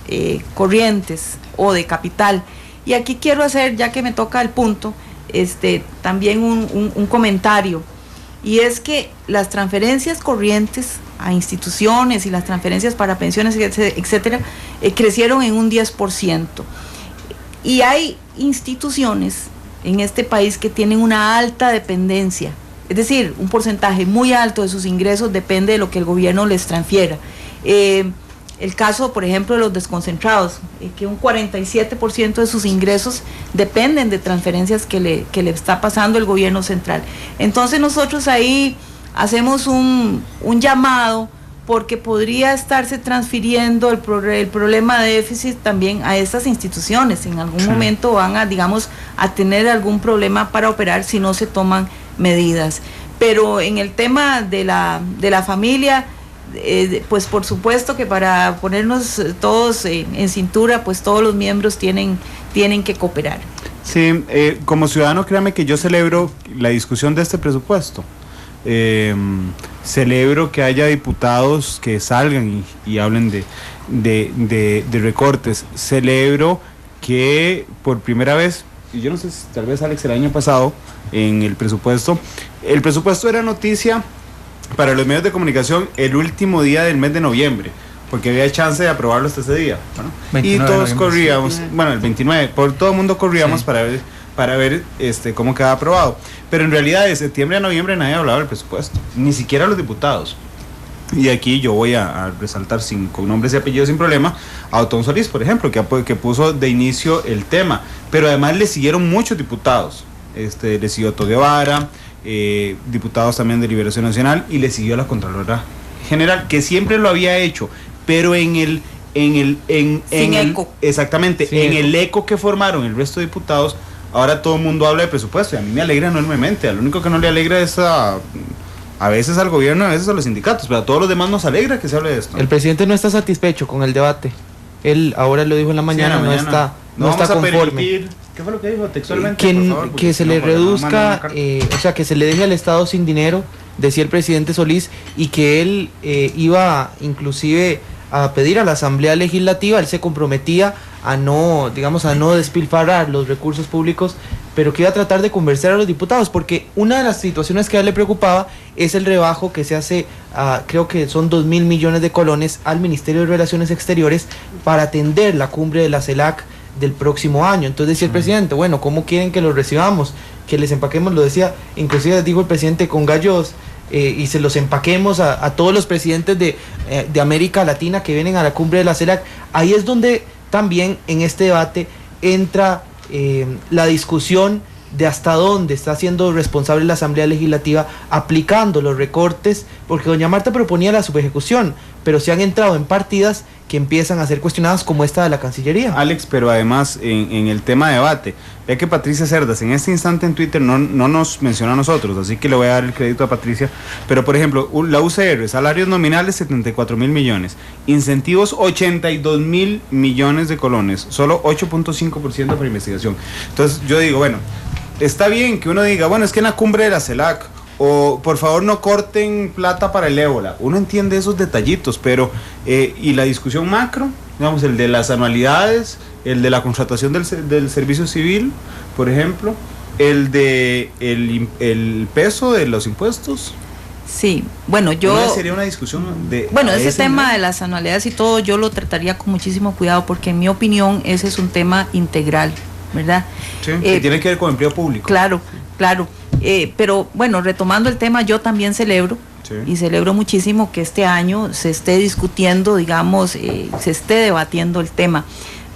[SPEAKER 5] corrientes o de capital. Y aquí quiero hacer, ya que me toca el punto, también un comentario, y es que las transferencias corrientes a instituciones y las transferencias para pensiones, etcétera, crecieron en un 10%. Y hay instituciones en este país que tienen una alta dependencia, es decir, un porcentaje muy alto de sus ingresos depende de lo que el gobierno les transfiera. El caso, por ejemplo, de los desconcentrados, que un 47% de sus ingresos dependen de transferencias que le está pasando el gobierno central. Entonces nosotros ahí hacemos un llamado, porque podría estarse transfiriendo el problema de déficit también a estas instituciones. En algún momento van a tener algún problema para operar si no se toman medidas. Pero en el tema de la familia, pues por supuesto que para ponernos todos en cintura, pues todos los miembros tienen que cooperar.
[SPEAKER 2] Sí, como ciudadano, créame que yo celebro la discusión de este presupuesto. Celebro que haya diputados que salgan y hablen de recortes. Celebro que por primera vez, y yo no sé si tal vez, Alex, el año pasado en el presupuesto era noticia para los medios de comunicación el último día del mes de noviembre, porque había chance de aprobarlo hasta ese día. ¿No? Y todos corríamos, el 29, por todo el mundo corríamos para ver cómo quedaba aprobado. Pero en realidad de septiembre a noviembre nadie hablaba del presupuesto, ni siquiera los diputados. Y aquí yo voy a resaltar con nombres y apellidos sin problema a Otón Solís, por ejemplo, que puso de inicio el tema, pero además le siguieron muchos diputados, le siguió Otto Guevara, diputados también de Liberación Nacional, y le siguió la Contralora General, que siempre lo había hecho, pero en el
[SPEAKER 5] eco.
[SPEAKER 2] Exactamente, en el eco que formaron el resto de diputados. Ahora todo el mundo habla de presupuesto y a mí me alegra enormemente. Lo único que no le alegra es a veces al gobierno, a veces a los sindicatos, pero a todos los demás nos alegra que se hable de esto.
[SPEAKER 3] El presidente no está satisfecho con el debate. Él ahora lo dijo en la mañana, no está conforme.
[SPEAKER 2] ¿Qué fue lo que dijo textualmente?
[SPEAKER 3] Que se le reduzca, que se le deje al Estado sin dinero, decía el presidente Solís, y que él iba inclusive a pedir a la Asamblea Legislativa, él se comprometía a no despilfarrar los recursos públicos, pero que iba a tratar de convencer a los diputados, porque una de las situaciones que a él le preocupaba es el rebajo que se hace, creo que son 2.000 millones de colones al Ministerio de Relaciones Exteriores para atender la cumbre de la CELAC del próximo año. Entonces decía el presidente, bueno, ¿cómo quieren que los recibamos? Que les empaquemos, lo decía, inclusive dijo el presidente, con gallos, y se los empaquemos a todos los presidentes de América Latina que vienen a la cumbre de la CELAC. Ahí es donde también en este debate entra la discusión de hasta dónde está siendo responsable la Asamblea Legislativa aplicando los recortes, porque doña Marta proponía la subejecución, pero se han entrado en partidas que empiezan a ser cuestionadas, como esta de la Cancillería.
[SPEAKER 2] Alex, pero además en el tema de debate, ve que Patricia Cerdas en este instante en Twitter no nos menciona a nosotros, así que le voy a dar el crédito a Patricia, pero por ejemplo, la UCR, salarios nominales 74.000 millones, incentivos 82.000 millones de colones, solo 8.5% para investigación. Entonces yo digo, bueno, está bien que uno diga, bueno, es que en la cumbre de la CELAC, o por favor no corten plata para el ébola, uno entiende esos detallitos, pero y la discusión macro, digamos, el de las anualidades, el de la contratación del servicio civil, por ejemplo, el de el peso de los impuestos.
[SPEAKER 5] Sí, bueno,
[SPEAKER 2] sería una discusión de...
[SPEAKER 5] Bueno, ese tema de las anualidades y todo, yo lo trataría con muchísimo cuidado, porque en mi opinión ese es un tema integral, ¿verdad?
[SPEAKER 2] Sí, que tiene que ver con empleo público.
[SPEAKER 5] Claro. Pero bueno, retomando el tema, yo también celebro, y celebro muchísimo que este año se esté discutiendo, se esté debatiendo el tema.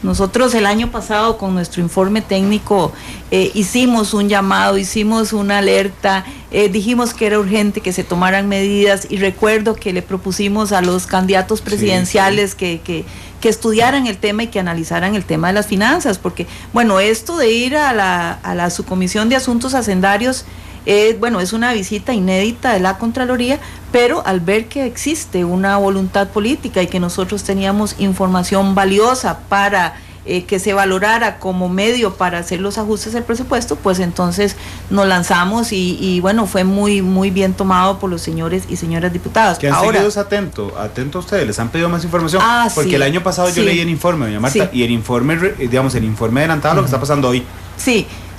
[SPEAKER 5] Nosotros el año pasado con nuestro informe técnico hicimos un llamado, hicimos una alerta, dijimos que era urgente que se tomaran medidas, y recuerdo que le propusimos a los candidatos presidenciales que estudiaran el tema y que analizaran el tema de las finanzas, porque bueno, esto de ir a la subcomisión de asuntos hacendarios es una visita inédita de la Contraloría, pero al ver que existe una voluntad política y que nosotros teníamos información valiosa para que se valorara como medio para hacer los ajustes del presupuesto, pues entonces nos lanzamos y bueno, fue muy muy bien tomado por los señores y señoras diputadas.
[SPEAKER 2] Que han seguido atento a ustedes, les han pedido más información, porque el año pasado yo leí el informe, doña Marta, y el informe, el informe adelantaba lo que está pasando hoy.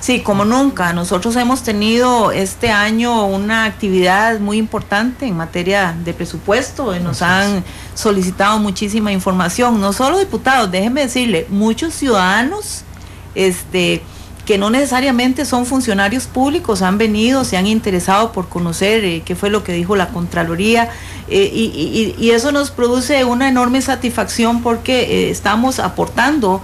[SPEAKER 5] Sí, como nunca. Nosotros hemos tenido este año una actividad muy importante en materia de presupuesto, y nos han solicitado muchísima información, no solo diputados, déjeme decirle, muchos ciudadanos que no necesariamente son funcionarios públicos han venido, se han interesado por conocer qué fue lo que dijo la Contraloría, y eso nos produce una enorme satisfacción, porque estamos aportando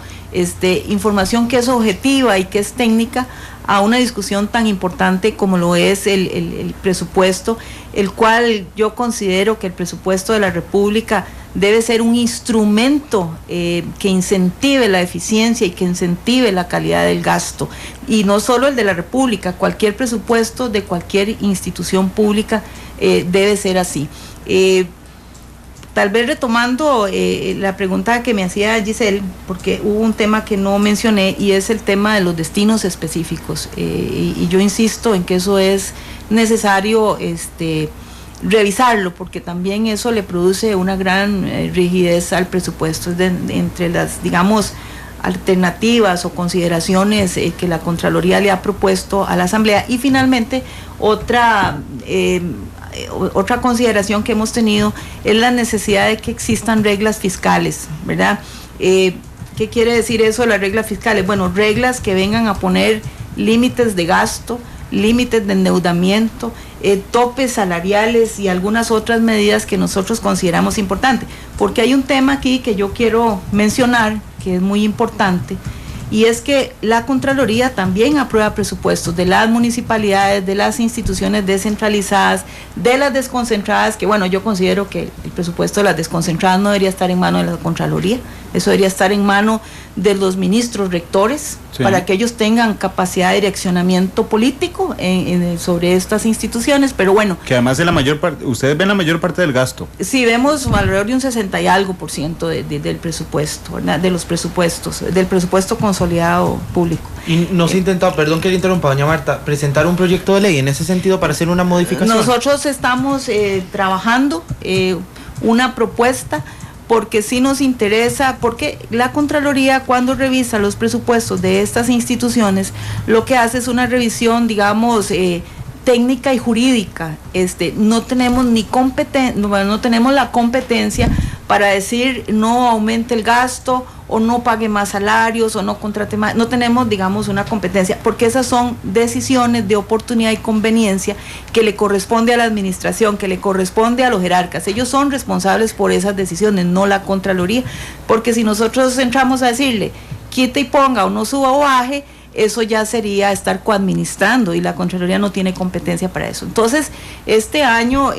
[SPEAKER 5] información que es objetiva y que es técnica a una discusión tan importante como lo es el presupuesto, el cual yo considero que el presupuesto de la República debe ser un instrumento que incentive la eficiencia y que incentive la calidad del gasto, y no solo el de la República, cualquier presupuesto de cualquier institución pública debe ser así. Tal vez retomando la pregunta que me hacía Giselle, porque hubo un tema que no mencioné, y es el tema de los destinos específicos, y yo insisto en que eso es necesario revisarlo, porque también eso le produce una gran rigidez al presupuesto. Entre las, alternativas o consideraciones que la Contraloría le ha propuesto a la Asamblea. Y finalmente, otra otra consideración que hemos tenido es la necesidad de que existan reglas fiscales, ¿verdad? ¿Qué quiere decir eso de las reglas fiscales? Bueno, reglas que vengan a poner límites de gasto, límites de endeudamiento, topes salariales y algunas otras medidas que nosotros consideramos importantes. Porque hay un tema aquí que yo quiero mencionar, que es muy importante, y es que la Contraloría también aprueba presupuestos de las municipalidades, de las instituciones descentralizadas, de las desconcentradas, que bueno, yo considero que el presupuesto de las desconcentradas no debería estar en manos de la Contraloría, eso debería estar en manos de los ministros rectores, sí, para que ellos tengan capacidad de direccionamiento político sobre estas instituciones, pero bueno.
[SPEAKER 2] Que además de la mayor parte, ustedes ven la mayor parte del gasto.
[SPEAKER 5] Sí, vemos alrededor de un 60 y algo % del presupuesto, ¿verdad? De los presupuestos, del presupuesto consolidado público.
[SPEAKER 3] Y nos intentado, perdón que le interrumpa, doña Marta, presentar un proyecto de ley en ese sentido para hacer una modificación.
[SPEAKER 5] Nosotros estamos trabajando una propuesta, porque sí nos interesa, porque la Contraloría cuando revisa los presupuestos de estas instituciones, lo que hace es una revisión, digamos, técnica y jurídica. No tenemos no tenemos la competencia para decir no aumente el gasto o no pague más salarios o no contrate más. No tenemos, digamos, una competencia, porque esas son decisiones de oportunidad y conveniencia que le corresponde a la administración, que le corresponde a los jerarcas. Ellos son responsables por esas decisiones, no la Contraloría, porque si nosotros entramos a decirle quite y ponga o no suba o baje, eso ya sería estar coadministrando y la Contraloría no tiene competencia para eso. Entonces, este año,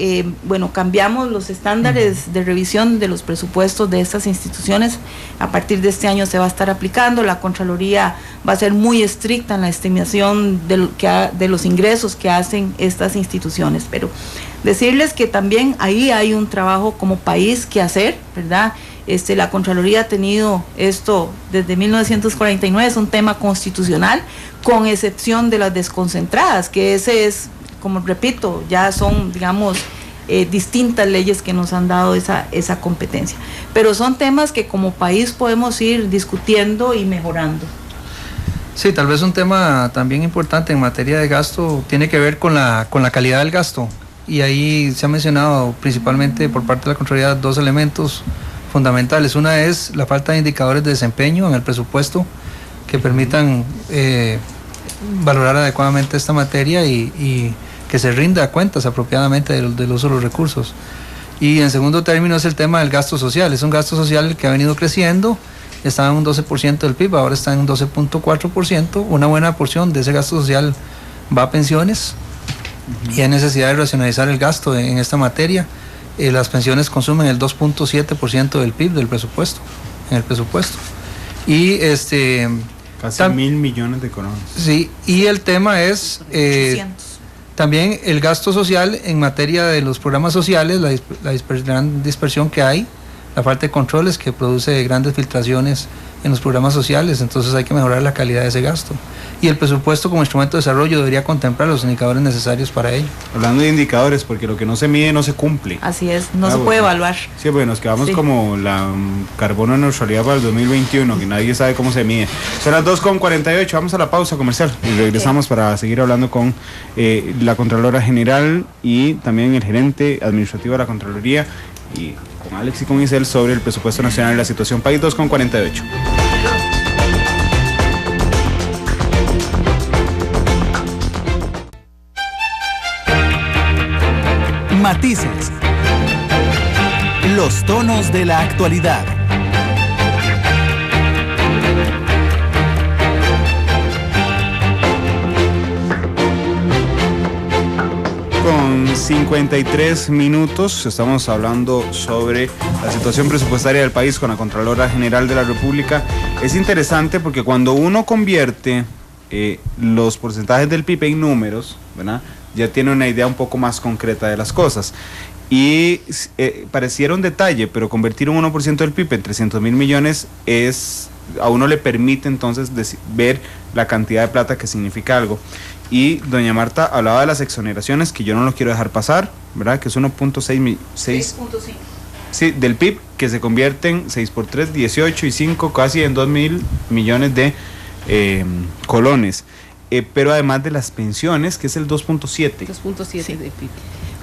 [SPEAKER 5] cambiamos los estándares de revisión de los presupuestos de estas instituciones. A partir de este año se va a estar aplicando. La Contraloría va a ser muy estricta en la estimación de los ingresos que hacen estas instituciones. Pero decirles que también ahí hay un trabajo como país que hacer, ¿verdad? La Contraloría ha tenido esto desde 1949, es un tema constitucional, con excepción de las desconcentradas, que ese es, como repito, ya son, digamos, distintas leyes que nos han dado esa competencia. Pero son temas que como país podemos ir discutiendo y mejorando.
[SPEAKER 6] Sí, tal vez un tema también importante en materia de gasto tiene que ver con la calidad del gasto. Y ahí se ha mencionado principalmente por parte de la Contraloría dos elementos fundamentales. Una es la falta de indicadores de desempeño en el presupuesto que permitan valorar adecuadamente esta materia y que se rinda cuentas apropiadamente del uso de los recursos. Y en segundo término es el tema del gasto social. Es un gasto social que ha venido creciendo, estaba en un 12% del PIB, ahora está en un 12.4%. Una buena porción de ese gasto social va a pensiones y hay necesidad de racionalizar el gasto en esta materia. Las pensiones consumen el 2.7% del PIB del presupuesto, en el presupuesto. Y
[SPEAKER 2] casi 1.000 millones de colones.
[SPEAKER 6] Sí, y el tema es también el gasto social en materia de los programas sociales, la gran dispersión que hay, la falta de controles que produce grandes filtraciones en los programas sociales, entonces hay que mejorar la calidad de ese gasto. Y el presupuesto como instrumento de desarrollo debería contemplar los indicadores necesarios para ello.
[SPEAKER 2] Hablando de indicadores, porque lo que no se mide no se cumple.
[SPEAKER 5] Así es, no se puede evaluar.
[SPEAKER 2] Sí, bueno, nos quedamos como la carbono neutralidad para el 2021, que nadie sabe cómo se mide. Son las 2:48, vamos a la pausa comercial y regresamos para seguir hablando con la Contralora General y también el gerente administrativo de la Contraloría y con Alex y con Isel sobre el presupuesto nacional y la situación país. 2:48.
[SPEAKER 1] Matices. Los tonos de la actualidad.
[SPEAKER 2] Con 53 minutos estamos hablando sobre la situación presupuestaria del país con la Contralora General de la República. Es interesante porque cuando uno convierte los porcentajes del PIB en números, ¿verdad?, ya tiene una idea un poco más concreta de las cosas. Y pareciera un detalle, pero convertir un 1% del PIB en 300.000 millones a uno le permite entonces ver la cantidad de plata que significa algo. Y doña Marta hablaba de las exoneraciones, que yo no lo quiero dejar pasar, ¿verdad? Que es 6.5 sí, del PIB, que se convierte en 6 por 3, 18 y 5, casi en 2.000 millones de colones. Pero además de las pensiones, que es el 2.7.
[SPEAKER 4] 2.7 de PIB.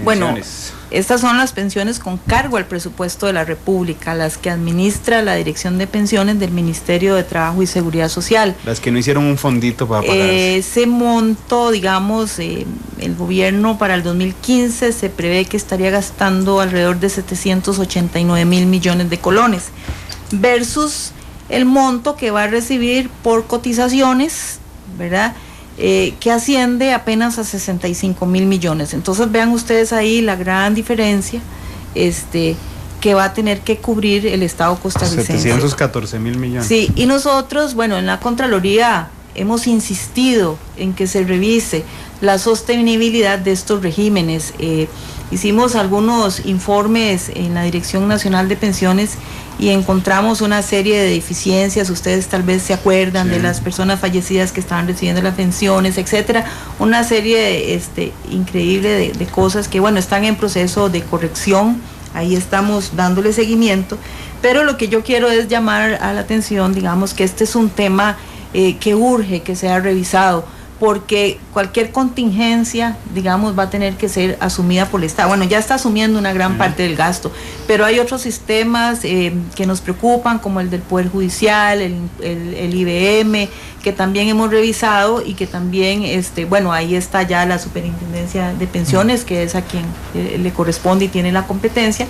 [SPEAKER 5] Bueno,
[SPEAKER 2] pensiones.
[SPEAKER 5] estas son las pensiones con cargo al presupuesto de la República, las que administra la Dirección de Pensiones del Ministerio de Trabajo y Seguridad Social.
[SPEAKER 2] Las que no hicieron un fondito para pagarse.
[SPEAKER 5] Ese monto, digamos, el gobierno para el 2015 se prevé que estaría gastando alrededor de 789 mil millones de colones, versus el monto que va a recibir por cotizaciones, ¿verdad?, que asciende apenas a 65 mil millones. Entonces vean ustedes ahí la gran diferencia que va a tener que cubrir el Estado costarricense.
[SPEAKER 2] 714 mil millones.
[SPEAKER 5] Sí, y nosotros, bueno, en la Contraloría hemos insistido en que se revise la sostenibilidad de estos regímenes. Hicimos algunos informes en la Dirección Nacional de Pensiones y encontramos una serie de deficiencias. Ustedes tal vez se acuerdan de las personas fallecidas que estaban recibiendo las pensiones, etcétera, una serie increíble de cosas que, bueno, están en proceso de corrección. Ahí estamos dándole seguimiento, pero lo que yo quiero es llamar a la atención, digamos, que este es un tema que urge que sea revisado, porque cualquier contingencia, digamos, va a tener que ser asumida por el Estado. Bueno, ya está asumiendo una gran parte del gasto, pero hay otros sistemas que nos preocupan, como el del Poder Judicial, el IBM, que también hemos revisado y que también, bueno, ahí está ya la Superintendencia de Pensiones, que es a quien le corresponde y tiene la competencia,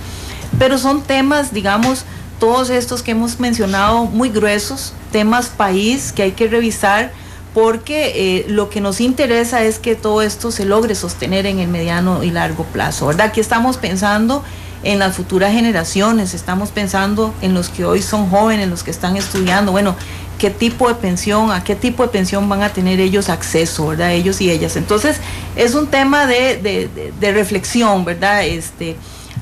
[SPEAKER 5] pero son temas, digamos, todos estos que hemos mencionado, muy gruesos, temas país que hay que revisar, porque lo que nos interesa es que todo esto se logre sostener en el mediano y largo plazo, ¿verdad? Aquí estamos pensando en las futuras generaciones, estamos pensando en los que hoy son jóvenes, los que están estudiando, bueno, qué tipo de pensión, a qué tipo de pensión van a tener ellos acceso, ¿verdad? Ellos y ellas. Entonces, es un tema de reflexión, ¿verdad?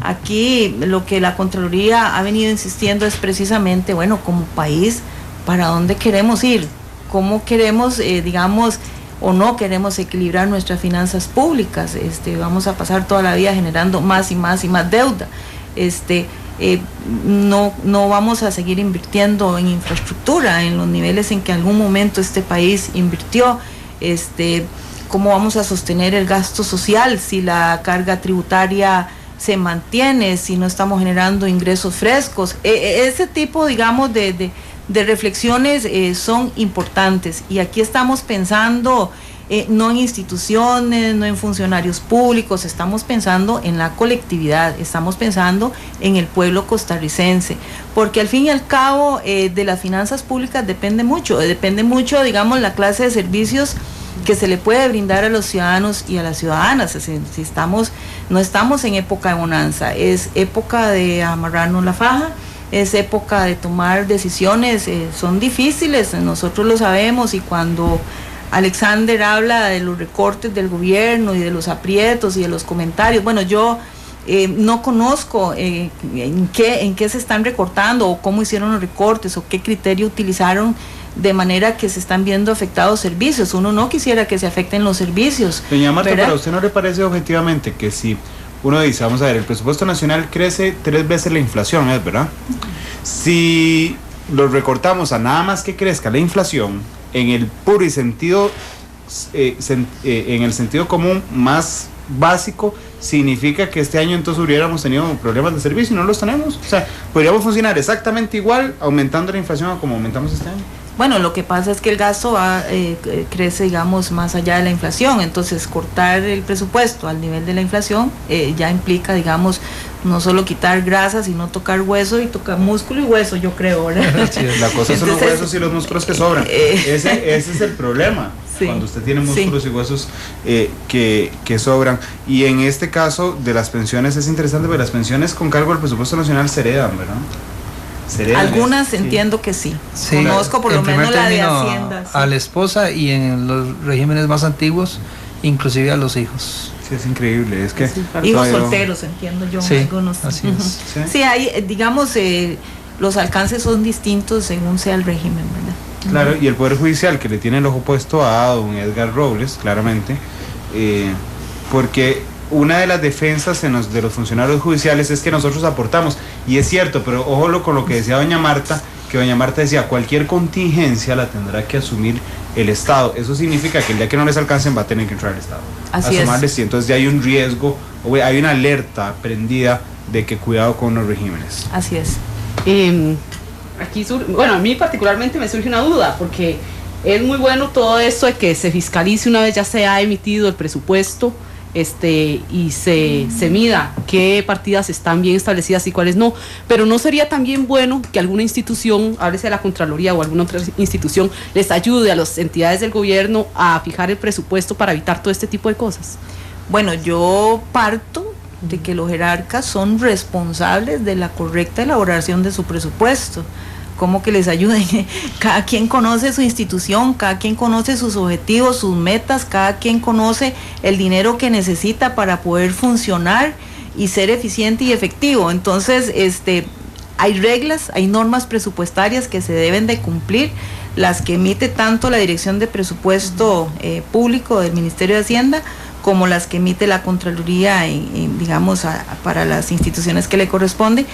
[SPEAKER 5] Aquí lo que la Contraloría ha venido insistiendo es precisamente, bueno, como país, ¿para dónde queremos ir? ¿Cómo queremos, digamos, o no queremos equilibrar nuestras finanzas públicas? Vamos a pasar toda la vida generando más y más y más deuda. No vamos a seguir invirtiendo en infraestructura en los niveles en que en algún momento este país invirtió. ¿Cómo vamos a sostener el gasto social si la carga tributaria se mantiene, si no estamos generando ingresos frescos? Ese tipo, digamos, de reflexiones son importantes, y aquí estamos pensando no en instituciones, no en funcionarios públicos, estamos pensando en la colectividad, estamos pensando en el pueblo costarricense, porque al fin y al cabo de las finanzas públicas depende mucho, digamos, la clase de servicios que se le puede brindar a los ciudadanos y a las ciudadanas. No estamos en época de bonanza, es época de amarrarnos la faja, es época de tomar decisiones, son difíciles, nosotros lo sabemos, y cuando Alexander habla de los recortes del gobierno y de los aprietos y de los comentarios, bueno, yo no conozco en qué se están recortando, o cómo hicieron los recortes, o qué criterio utilizaron, de manera que se están viendo afectados servicios. Uno no quisiera que se afecten los servicios.
[SPEAKER 2] Doña Marta,
[SPEAKER 5] ¿verdad?
[SPEAKER 2] ¿pero a usted no le parece objetivamente que si uno dice, vamos a ver, el presupuesto nacional crece 3 veces la inflación, ¿es verdad? Si lo recortamos a nada más que crezca la inflación, en el puro y sentido, en el sentido común más básico, significa que este año entonces hubiéramos tenido problemas de servicio y no los tenemos. O sea, podríamos funcionar exactamente igual aumentando la inflación como aumentamos este año.
[SPEAKER 5] Bueno, lo que pasa es que el gasto crece, digamos, más allá de la inflación. Entonces, cortar el presupuesto al nivel de la inflación ya implica, digamos, no solo quitar grasa, sino tocar hueso, y tocar músculo y hueso, yo creo, ¿verdad?
[SPEAKER 2] Sí, la cosa son los huesos y los músculos que sobran. Ese es el problema. Sí, cuando usted tiene músculos, sí, y huesos que sobran. Y en este caso de las pensiones es interesante, porque las pensiones con cargo al presupuesto nacional se heredan, ¿verdad?
[SPEAKER 5] Algunas
[SPEAKER 2] sí,
[SPEAKER 5] entiendo que sí.
[SPEAKER 6] Sí,
[SPEAKER 5] conozco por lo menos la de Hacienda.
[SPEAKER 6] A la esposa, y en los regímenes más antiguos, inclusive a los hijos.
[SPEAKER 2] Sí, es increíble. Es que
[SPEAKER 5] hijos solteros, entiendo yo.
[SPEAKER 6] Sí,
[SPEAKER 5] algunos.
[SPEAKER 6] Así es.
[SPEAKER 5] Sí, hay, digamos, los alcances son distintos según sea el régimen, ¿verdad?
[SPEAKER 2] Claro, y el Poder Judicial, que le tiene el ojo puesto a don Edgar Robles, claramente, porque una de las defensas de los funcionarios judiciales es que nosotros aportamos, y es cierto, pero ojo con lo que decía doña Marta, que doña Marta decía, cualquier contingencia la tendrá que asumir el Estado. Eso significa que el día que no les alcancen va a tener que entrar el Estado
[SPEAKER 5] Así
[SPEAKER 2] a sumarles,
[SPEAKER 5] es.
[SPEAKER 2] y entonces ya hay un riesgo hay una alerta prendida de que cuidado con los regímenes.
[SPEAKER 5] Así es.
[SPEAKER 4] Aquí bueno, a mí particularmente me surge una duda, porque es muy bueno todo esto de que se fiscalice una vez ya se ha emitido el presupuesto, y se mida qué partidas están bien establecidas y cuáles no, pero no sería también bueno que alguna institución, háblese de la Contraloría o alguna otra institución, les ayude a las entidades del gobierno a fijar el presupuesto para evitar todo este tipo de cosas.
[SPEAKER 5] Bueno, yo parto de que los jerarcas son responsables de la correcta elaboración de su presupuesto. ¿Cómo que les ayuden? Cada quien conoce su institución, cada quien conoce sus objetivos, sus metas, cada quien conoce el dinero que necesita para poder funcionar y ser eficiente y efectivo. Entonces, hay reglas, hay normas presupuestarias que se deben de cumplir, las que emite tanto la Dirección de Presupuesto Público del Ministerio de Hacienda, como las que emite la Contraloría, digamos, para las instituciones que le corresponde.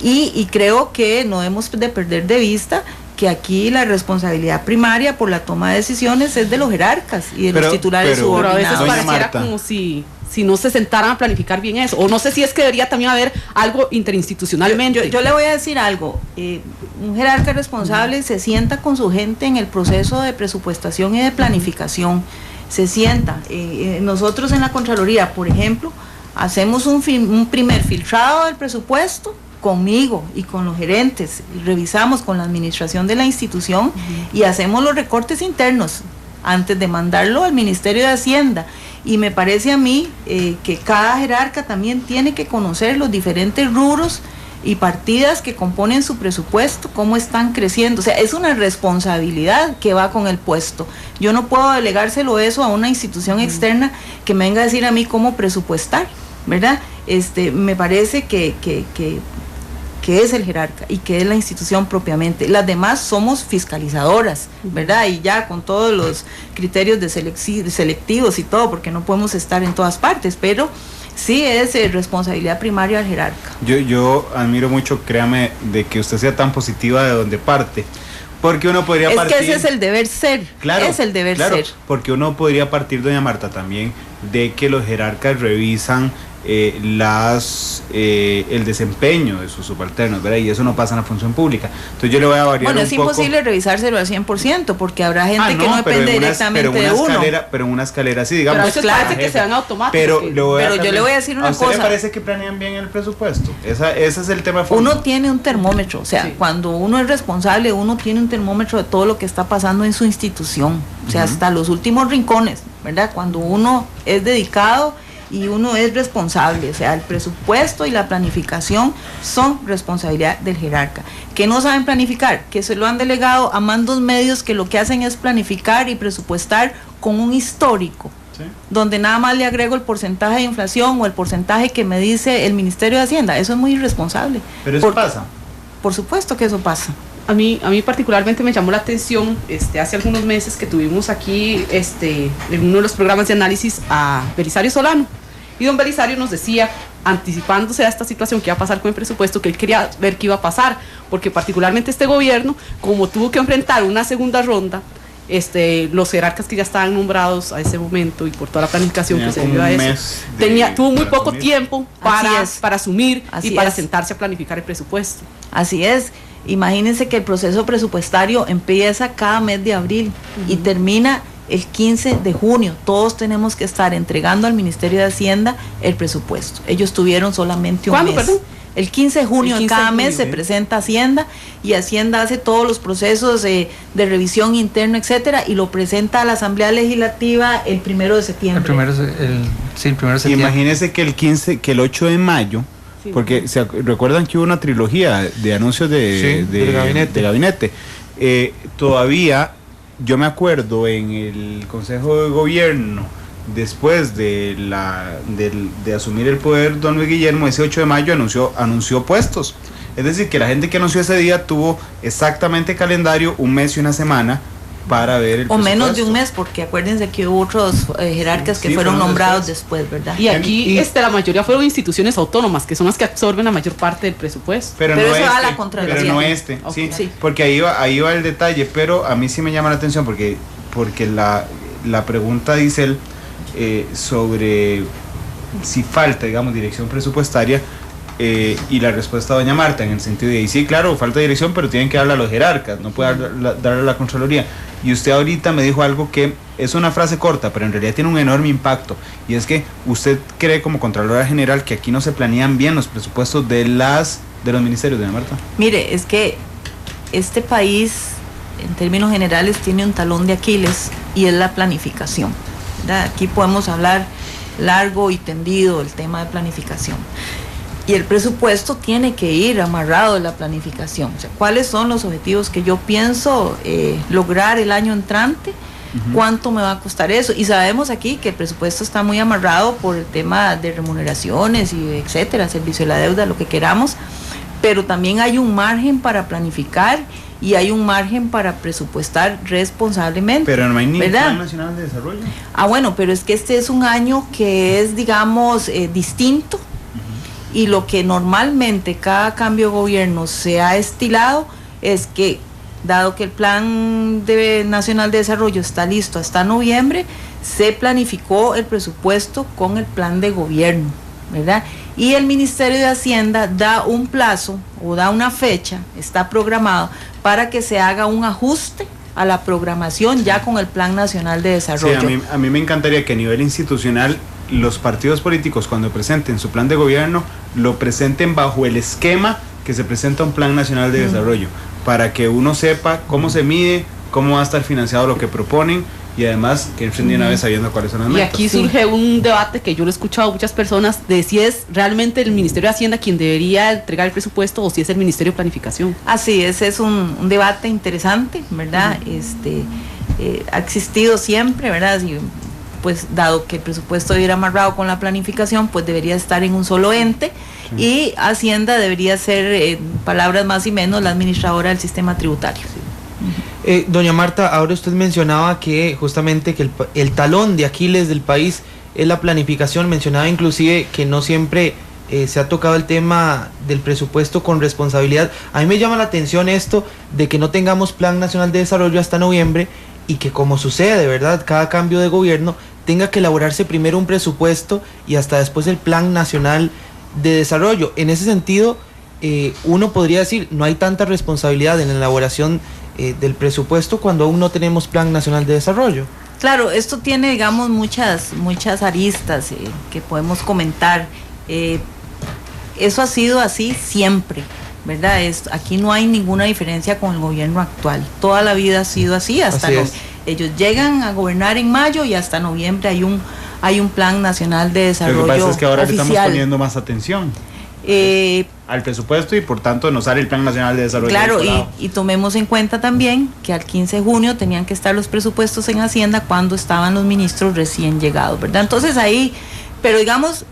[SPEAKER 5] Y creo que no hemos de perder de vista que aquí la responsabilidad primaria por la toma de decisiones es de los jerarcas y de los titulares subordinados.
[SPEAKER 4] Pero a veces pareciera como si no se sentaran a planificar bien eso, o no sé si es que debería también haber algo interinstitucionalmente.
[SPEAKER 5] Yo le voy a decir algo, un jerarca responsable se sienta con su gente en el proceso de presupuestación y de planificación, se sienta. Nosotros en la Contraloría, por ejemplo, hacemos un primer filtrado del presupuesto conmigo y con los gerentes, y revisamos con la administración de la institución y hacemos los recortes internos antes de mandarlo al Ministerio de Hacienda. Y me parece a mí que cada jerarca también tiene que conocer los diferentes rubros y partidas que componen su presupuesto, cómo están creciendo. O sea, es una responsabilidad que va con el puesto. Yo no puedo delegárselo eso a una institución externa que me venga a decir a mí cómo presupuestar, ¿verdad? Me parece que es el jerarca y que es la institución propiamente. Las demás somos fiscalizadoras, ¿verdad? Y ya con todos los criterios de selectivos y todo, porque no podemos estar en todas partes, pero sí es responsabilidad primaria del jerarca.
[SPEAKER 2] Yo admiro mucho, créame, de que usted sea tan positiva de donde parte. Porque uno podría partir...
[SPEAKER 5] Es que ese es el deber ser.
[SPEAKER 2] Claro,
[SPEAKER 5] es el deber ser.
[SPEAKER 2] Porque uno podría partir, doña Marta, también de que los jerarcas revisan el desempeño de sus subalternos, ¿verdad? Y eso no pasa en la función pública. Entonces yo le voy a variar un poco.
[SPEAKER 5] Bueno, es imposible revisárselo al 100%, porque habrá gente que no depende directamente de uno.
[SPEAKER 2] Pero en una escalera sí, digamos.
[SPEAKER 4] Pero eso parece que se van automáticos.
[SPEAKER 2] Pero
[SPEAKER 5] yo le voy a decir una cosa.
[SPEAKER 2] ¿A usted le parece que planean bien el presupuesto? Ese es el tema de fondo.
[SPEAKER 5] Uno tiene un termómetro, o sea, cuando uno es responsable, uno tiene un termómetro de todo lo que está pasando en su institución, o sea, hasta los últimos rincones, ¿verdad? Cuando uno es dedicado y uno es responsable, o sea, el presupuesto y la planificación son responsabilidad del jerarca. ¿Que no saben planificar? Que se lo han delegado a mandos medios que lo que hacen es planificar y presupuestar con un histórico, ¿sí?, donde nada más le agrego el porcentaje de inflación o el porcentaje que me dice el Ministerio de Hacienda. Eso es muy irresponsable.
[SPEAKER 2] Pero eso pasa.
[SPEAKER 5] Por supuesto que eso pasa.
[SPEAKER 4] A mí particularmente me llamó la atención hace algunos meses que tuvimos aquí en uno de los programas de análisis a Belisario Solano, y don Belisario nos decía, anticipándose a esta situación que iba a pasar con el presupuesto, que él quería ver qué iba a pasar, porque particularmente este gobierno, como tuvo que enfrentar una segunda ronda, los jerarcas que ya estaban nombrados a ese momento y por toda la planificación que se dio a eso, tuvo muy poco tiempo para asumir y para sentarse a planificar el presupuesto.
[SPEAKER 5] Así es. Imagínense que el proceso presupuestario empieza cada mes de abril y termina el 15 de junio. Todos tenemos que estar entregando al Ministerio de Hacienda el presupuesto. Ellos tuvieron solamente un mes.
[SPEAKER 4] Perdón?
[SPEAKER 5] El 15 de junio de cada mes se presenta Hacienda, y Hacienda hace todos los procesos de revisión interna, etcétera, y lo presenta a la Asamblea Legislativa el 1 de septiembre.
[SPEAKER 6] El 1 de septiembre.
[SPEAKER 2] Imagínense que el 8 de mayo, porque recuerdan que hubo una trilogía de anuncios de gabinete. Todavía, yo me acuerdo en el Consejo de Gobierno, después de asumir el poder don Luis Guillermo, ese 8 de mayo anunció puestos. Es decir, que la gente que anunció ese día tuvo exactamente calendario, un mes y una semana para ver el presupuesto.
[SPEAKER 5] Menos de un mes, porque acuérdense que hubo otros jerarcas que fueron nombrados después, ¿verdad?
[SPEAKER 4] Y aquí la mayoría fueron instituciones autónomas, que son las que absorben la mayor parte del presupuesto.
[SPEAKER 2] Pero no
[SPEAKER 5] eso va a la Contraloría.
[SPEAKER 2] Pero no
[SPEAKER 4] okay.
[SPEAKER 2] Sí, porque ahí va el detalle, pero a mí sí me llama la atención porque la pregunta dice él sobre si falta, digamos, dirección presupuestaria. Y la respuesta de doña Marta en el sentido de, sí, claro, falta dirección, pero tienen que darle a los jerarcas, no puede darle a la Contraloría. Y usted ahorita me dijo algo que es una frase corta, pero en realidad tiene un enorme impacto, y es que usted cree como Contralora General que aquí no se planean bien los presupuestos de los ministerios, doña Marta.
[SPEAKER 5] Mire, es que este país, en términos generales, tiene un talón de Aquiles, y es la planificación, ¿verdad? Aquí podemos hablar largo y tendido del tema de planificación. Y el presupuesto tiene que ir amarrado de la planificación. O sea, ¿cuáles son los objetivos que yo pienso lograr el año entrante? ¿Cuánto me va a costar eso? Y sabemos aquí que el presupuesto está muy amarrado por el tema de remuneraciones y etcétera, servicio de la deuda, lo que queramos, pero también hay un margen para planificar y hay un margen para presupuestar responsablemente.
[SPEAKER 2] Pero no hay ni
[SPEAKER 5] ¿verdad?
[SPEAKER 2] Plan Nacional de Desarrollo.
[SPEAKER 5] Bueno, pero es que este es un año que es, digamos, distinto. Y lo que normalmente cada cambio de gobierno se ha estilado es que, dado que el Plan Nacional de Desarrollo está listo hasta noviembre, se planificó el presupuesto con el plan de gobierno, ¿verdad? Y el Ministerio de Hacienda da un plazo o da una fecha, está programado, para que se haga un ajuste a la programación ya con el Plan Nacional de Desarrollo.
[SPEAKER 2] Sí, a mí me encantaría que a nivel institucional los partidos políticos, cuando presenten su plan de gobierno, lo presenten bajo el esquema que se presenta un Plan Nacional de Desarrollo, para que uno sepa cómo se mide, cómo va a estar financiado lo que proponen, y además que entren de una vez sabiendo cuáles son las metas.
[SPEAKER 4] Y aquí surge un debate que yo lo he escuchado a muchas personas, de si es realmente el Ministerio de Hacienda quien debería entregar el presupuesto o si es el Ministerio de Planificación.
[SPEAKER 5] Así es un debate interesante, ¿verdad? Ha existido siempre, ¿verdad? Pues dado que el presupuesto debe ir amarrado con la planificación, pues debería estar en un solo ente, y Hacienda debería ser, en palabras más y menos, la administradora del sistema tributario.
[SPEAKER 3] Doña Marta, ahora usted mencionaba que justamente que el talón de Aquiles del país es la planificación. Mencionaba inclusive que no siempre se ha tocado el tema del presupuesto con responsabilidad. A mí me llama la atención esto de que no tengamos Plan Nacional de Desarrollo hasta noviembre, y que, como sucede de verdad cada cambio de gobierno, tenga que elaborarse primero un presupuesto y hasta después el Plan Nacional de Desarrollo. En ese sentido, uno podría decir, no hay tanta responsabilidad en la elaboración del presupuesto cuando aún no tenemos Plan Nacional de Desarrollo.
[SPEAKER 5] Claro, esto tiene, digamos, muchas aristas que podemos comentar. Eso ha sido así siempre, ¿verdad? Aquí no hay ninguna diferencia con el gobierno actual. Toda la vida ha sido así, ellos llegan a gobernar en mayo y hasta noviembre hay un Plan Nacional de Desarrollo.
[SPEAKER 2] Lo que pasa es que ahora
[SPEAKER 5] oficial.
[SPEAKER 2] le estamos poniendo más atención al presupuesto, y por tanto nos sale el Plan Nacional de Desarrollo.
[SPEAKER 5] Claro, y tomemos en cuenta también que al 15 de junio tenían que estar los presupuestos en Hacienda cuando estaban los ministros recién llegados, ¿verdad? Entonces ahí, pero digamos,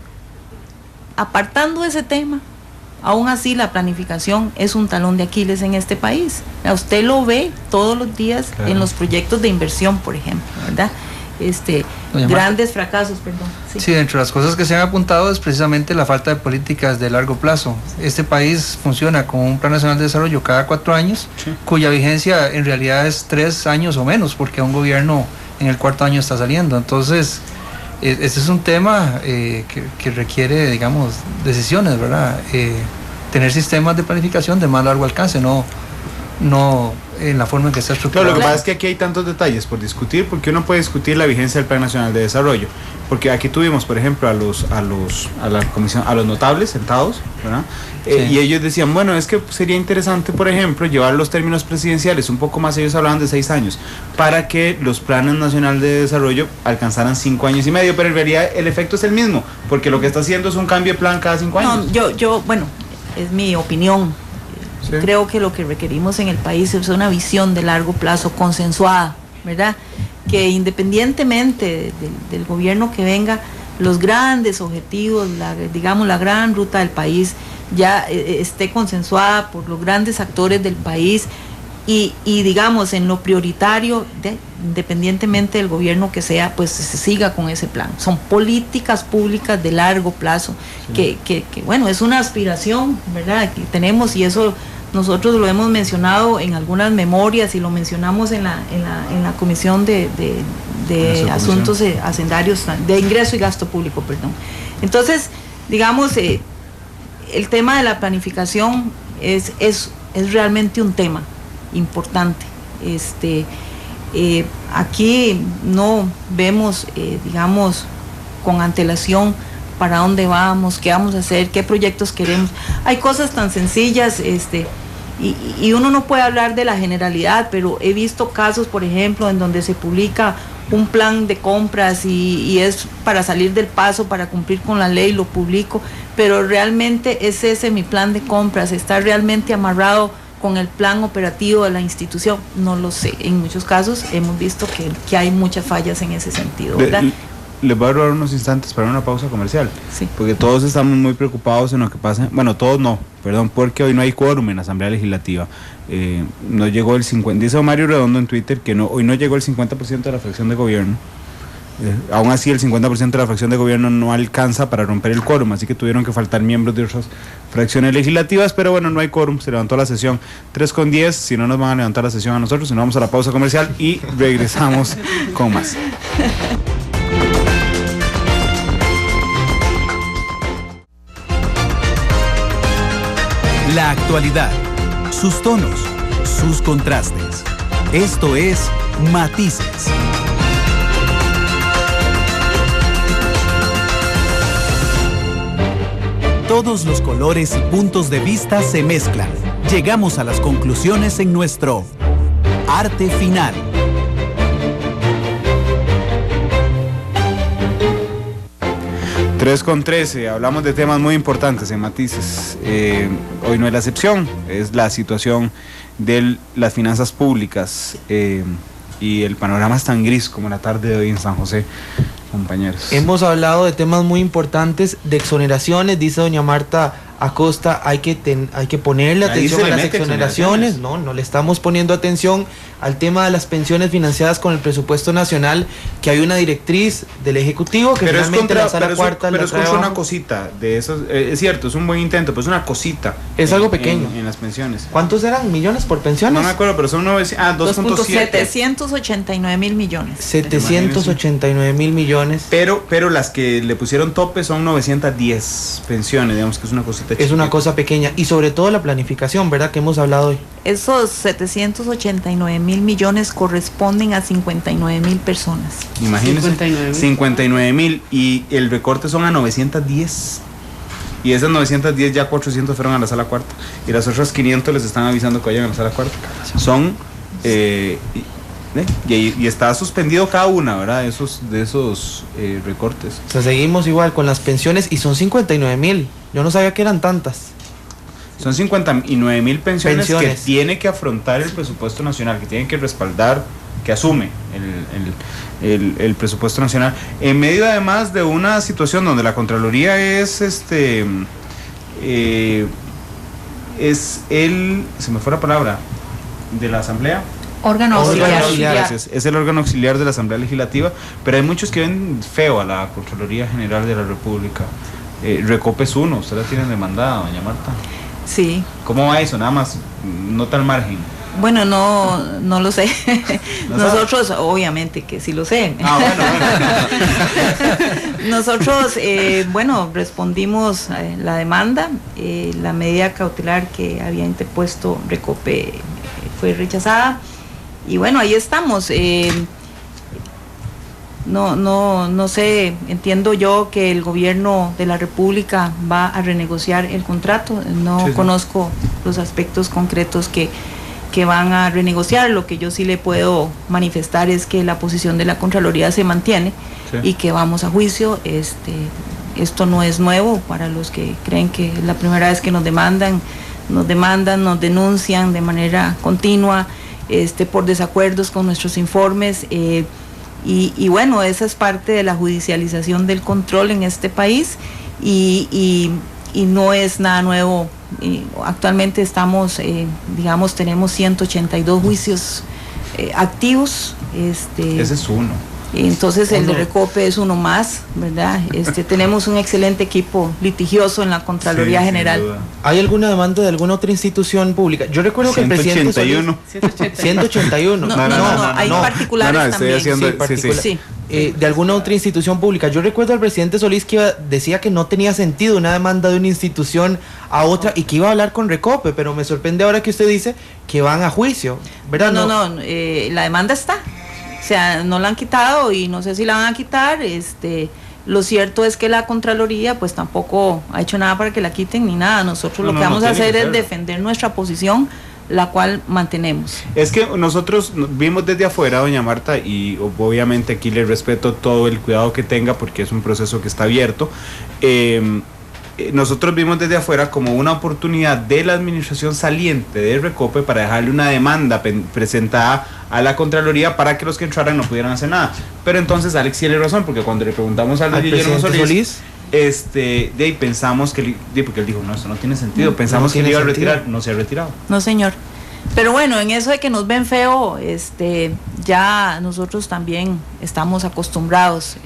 [SPEAKER 5] apartando ese tema, aún así la planificación es un talón de Aquiles en este país. Usted lo ve todos los días, claro, en los proyectos de inversión, por ejemplo, ¿verdad? Grandes fracasos, perdón.
[SPEAKER 6] Sí, entre las cosas que se han apuntado es precisamente la falta de políticas de largo plazo. Este país funciona con un Plan Nacional de Desarrollo cada 4 años, cuya vigencia en realidad es 3 años o menos, porque un gobierno en el 4º año está saliendo. Entonces, este es un tema que requiere, digamos, decisiones, ¿verdad? Tener sistemas de planificación de más largo alcance, no en la forma en que está estructurado.
[SPEAKER 2] Lo que pasa es que aquí hay tantos detalles por discutir, porque uno puede discutir la vigencia del Plan Nacional de Desarrollo, porque aquí tuvimos, por ejemplo, a la comisión, a los notables sentados, ¿verdad? Y ellos decían, bueno, es que sería interesante, por ejemplo, llevar los términos presidenciales un poco más. Ellos hablaban de 6 años, para que los planes nacionales de desarrollo alcanzaran 5 años y medio, pero en realidad el efecto es el mismo, porque lo que está haciendo es un cambio de plan cada 5 años.
[SPEAKER 5] Bueno, es mi opinión. Sí. Creo que lo que requerimos en el país es una visión de largo plazo consensuada, ¿verdad? Que independientemente del gobierno que venga, los grandes objetivos, la gran ruta del país ya esté consensuada por los grandes actores del país, y digamos, en lo prioritario, independientemente del gobierno que sea, pues se siga con ese plan. Son políticas públicas de largo plazo, sí, que bueno, es una aspiración, ¿verdad?, que tenemos, y eso nosotros lo hemos mencionado en algunas memorias y lo mencionamos en la Comisión de asuntos hacendarios, de ingreso y gasto público, perdón. Entonces, digamos, el tema de la planificación es realmente un tema importante. Aquí no vemos, digamos, con antelación para dónde vamos, qué vamos a hacer, qué proyectos queremos. Hay cosas tan sencillas, y uno no puede hablar de la generalidad, pero he visto casos, por ejemplo, en donde se publica un plan de compras y es para salir del paso, para cumplir con la ley, lo publico, pero realmente es ese mi plan de compras, está realmente amarrado con el plan operativo de la institución, no lo sé. En muchos casos hemos visto que hay muchas fallas en ese sentido, ¿verdad?
[SPEAKER 2] Les voy a robar unos instantes para una pausa comercial,
[SPEAKER 5] sí,
[SPEAKER 2] porque todos estamos muy preocupados en lo que pasa, bueno, todos no, perdón, porque hoy no hay quórum en la Asamblea Legislativa. No llegó el 50%, dice Mario Redondo en Twitter que hoy no llegó el 50% de la fracción de gobierno. Aún así el 50% de la fracción de gobierno no alcanza para romper el quórum, así que tuvieron que faltar miembros de otras fracciones legislativas, pero bueno, no hay quórum, se levantó la sesión 3:10, si no nos van a levantar la sesión a nosotros, si no vamos a la pausa comercial y regresamos con más.
[SPEAKER 1] La actualidad, sus tonos, sus contrastes. Esto es Matices. Todos los colores y puntos de vista se mezclan. Llegamos a las conclusiones en nuestro Arte Final.
[SPEAKER 2] Tres con 13, hablamos de temas muy importantes en Matices. Hoy no es la excepción, es la situación de las finanzas públicas y el panorama es tan gris como la tarde de hoy en San José, compañeros.
[SPEAKER 3] Hemos hablado de temas muy importantes, de exoneraciones, dice doña Marta Acosta, hay que ponerle atención a las exoneraciones. No le estamos poniendo atención al tema de las pensiones financiadas con el presupuesto nacional, que hay una directriz del Ejecutivo que finalmente la Sala Cuarta
[SPEAKER 2] pero es una cosita de eso, es cierto, es un buen intento, pero es una cosita.
[SPEAKER 3] Es algo pequeño.
[SPEAKER 2] En las pensiones.
[SPEAKER 3] ¿Cuántos eran millones por pensiones?
[SPEAKER 2] No me acuerdo, pero son 2.7.
[SPEAKER 5] 789.000 millones.
[SPEAKER 3] 789.000 millones.
[SPEAKER 2] Pero las que le pusieron tope son 910 pensiones, digamos que es una cosita chiquita.
[SPEAKER 3] Es una cosa pequeña, y sobre todo la planificación, ¿verdad? Que hemos hablado hoy.
[SPEAKER 5] Esos 789.000 millones corresponden a 59.000 personas.
[SPEAKER 2] Imagínense, 59.000 y el recorte son a 910. Y esas 910 ya 400 fueron a la Sala Cuarta y las otras 500 les están avisando que vayan a la Sala Cuarta. Son y está suspendido cada una, ¿verdad? De esos recortes.
[SPEAKER 3] O sea, seguimos igual con las pensiones y son 59.000. Yo no sabía que eran tantas.
[SPEAKER 2] Son 59.000 pensiones que tiene que afrontar el presupuesto nacional, que tiene que respaldar, que asume el presupuesto nacional, en medio además de una situación donde la Contraloría es se me fue la palabra, de la Asamblea.
[SPEAKER 5] Órgano auxiliar.
[SPEAKER 2] Es el órgano auxiliar de la Asamblea Legislativa, pero hay muchos que ven feo a la Contraloría General de la República. Recope es uno, usted la tiene demandada, doña Marta.
[SPEAKER 5] Sí.
[SPEAKER 2] ¿Cómo va eso? Nada más, nota al margen.
[SPEAKER 5] Bueno, no lo sé. Nosotros, obviamente que sí lo sé.
[SPEAKER 2] Bueno.
[SPEAKER 5] Nosotros, respondimos la demanda. La medida cautelar que había interpuesto Recope fue rechazada. Y bueno, ahí estamos. No sé, entiendo yo que el gobierno de la República va a renegociar el contrato. No conozco los aspectos concretos que van a renegociar. Lo que yo sí le puedo manifestar es que la posición de la Contraloría se mantiene y que vamos a juicio. Esto no es nuevo para los que creen que es la primera vez que nos denuncian de manera continua por desacuerdos con nuestros informes. Y bueno, esa es parte de la judicialización del control en este país y no es nada nuevo. Actualmente estamos, tenemos 182 juicios activos.
[SPEAKER 2] Ese es uno.
[SPEAKER 5] Entonces el de Recope es uno más, ¿verdad? Tenemos un excelente equipo litigioso en la Contraloría General.
[SPEAKER 3] ¿Hay alguna demanda de alguna otra institución pública? Yo recuerdo que el presidente Solís... 181.
[SPEAKER 5] No, hay particulares también.
[SPEAKER 3] Sí. De alguna otra institución pública. Yo recuerdo al presidente Solís que decía que no tenía sentido una demanda de una institución a otra y que iba a hablar con Recope, pero me sorprende ahora que usted dice que van a juicio, ¿verdad?
[SPEAKER 5] No, la demanda está. O sea, no la han quitado y no sé si la van a quitar. Lo cierto es que la Contraloría pues tampoco ha hecho nada para que la quiten ni nada. Nosotros lo que vamos a hacer es defender nuestra posición, la cual mantenemos.
[SPEAKER 2] Es que nosotros vimos desde afuera, doña Marta, y obviamente aquí le respeto todo el cuidado que tenga porque es un proceso que está abierto. Nosotros vimos desde afuera como una oportunidad de la administración saliente de Recope para dejarle una demanda presentada a la Contraloría para que los que entraran no pudieran hacer nada. Pero entonces Alex tiene razón, porque cuando le preguntamos al Guillermo Solís, de ahí pensamos que, porque él dijo, no, esto no tiene sentido, pensamos que le iba a retirar, no se ha retirado.
[SPEAKER 5] No, señor. Pero bueno, en eso de que nos ven feo, ya nosotros también estamos acostumbrados.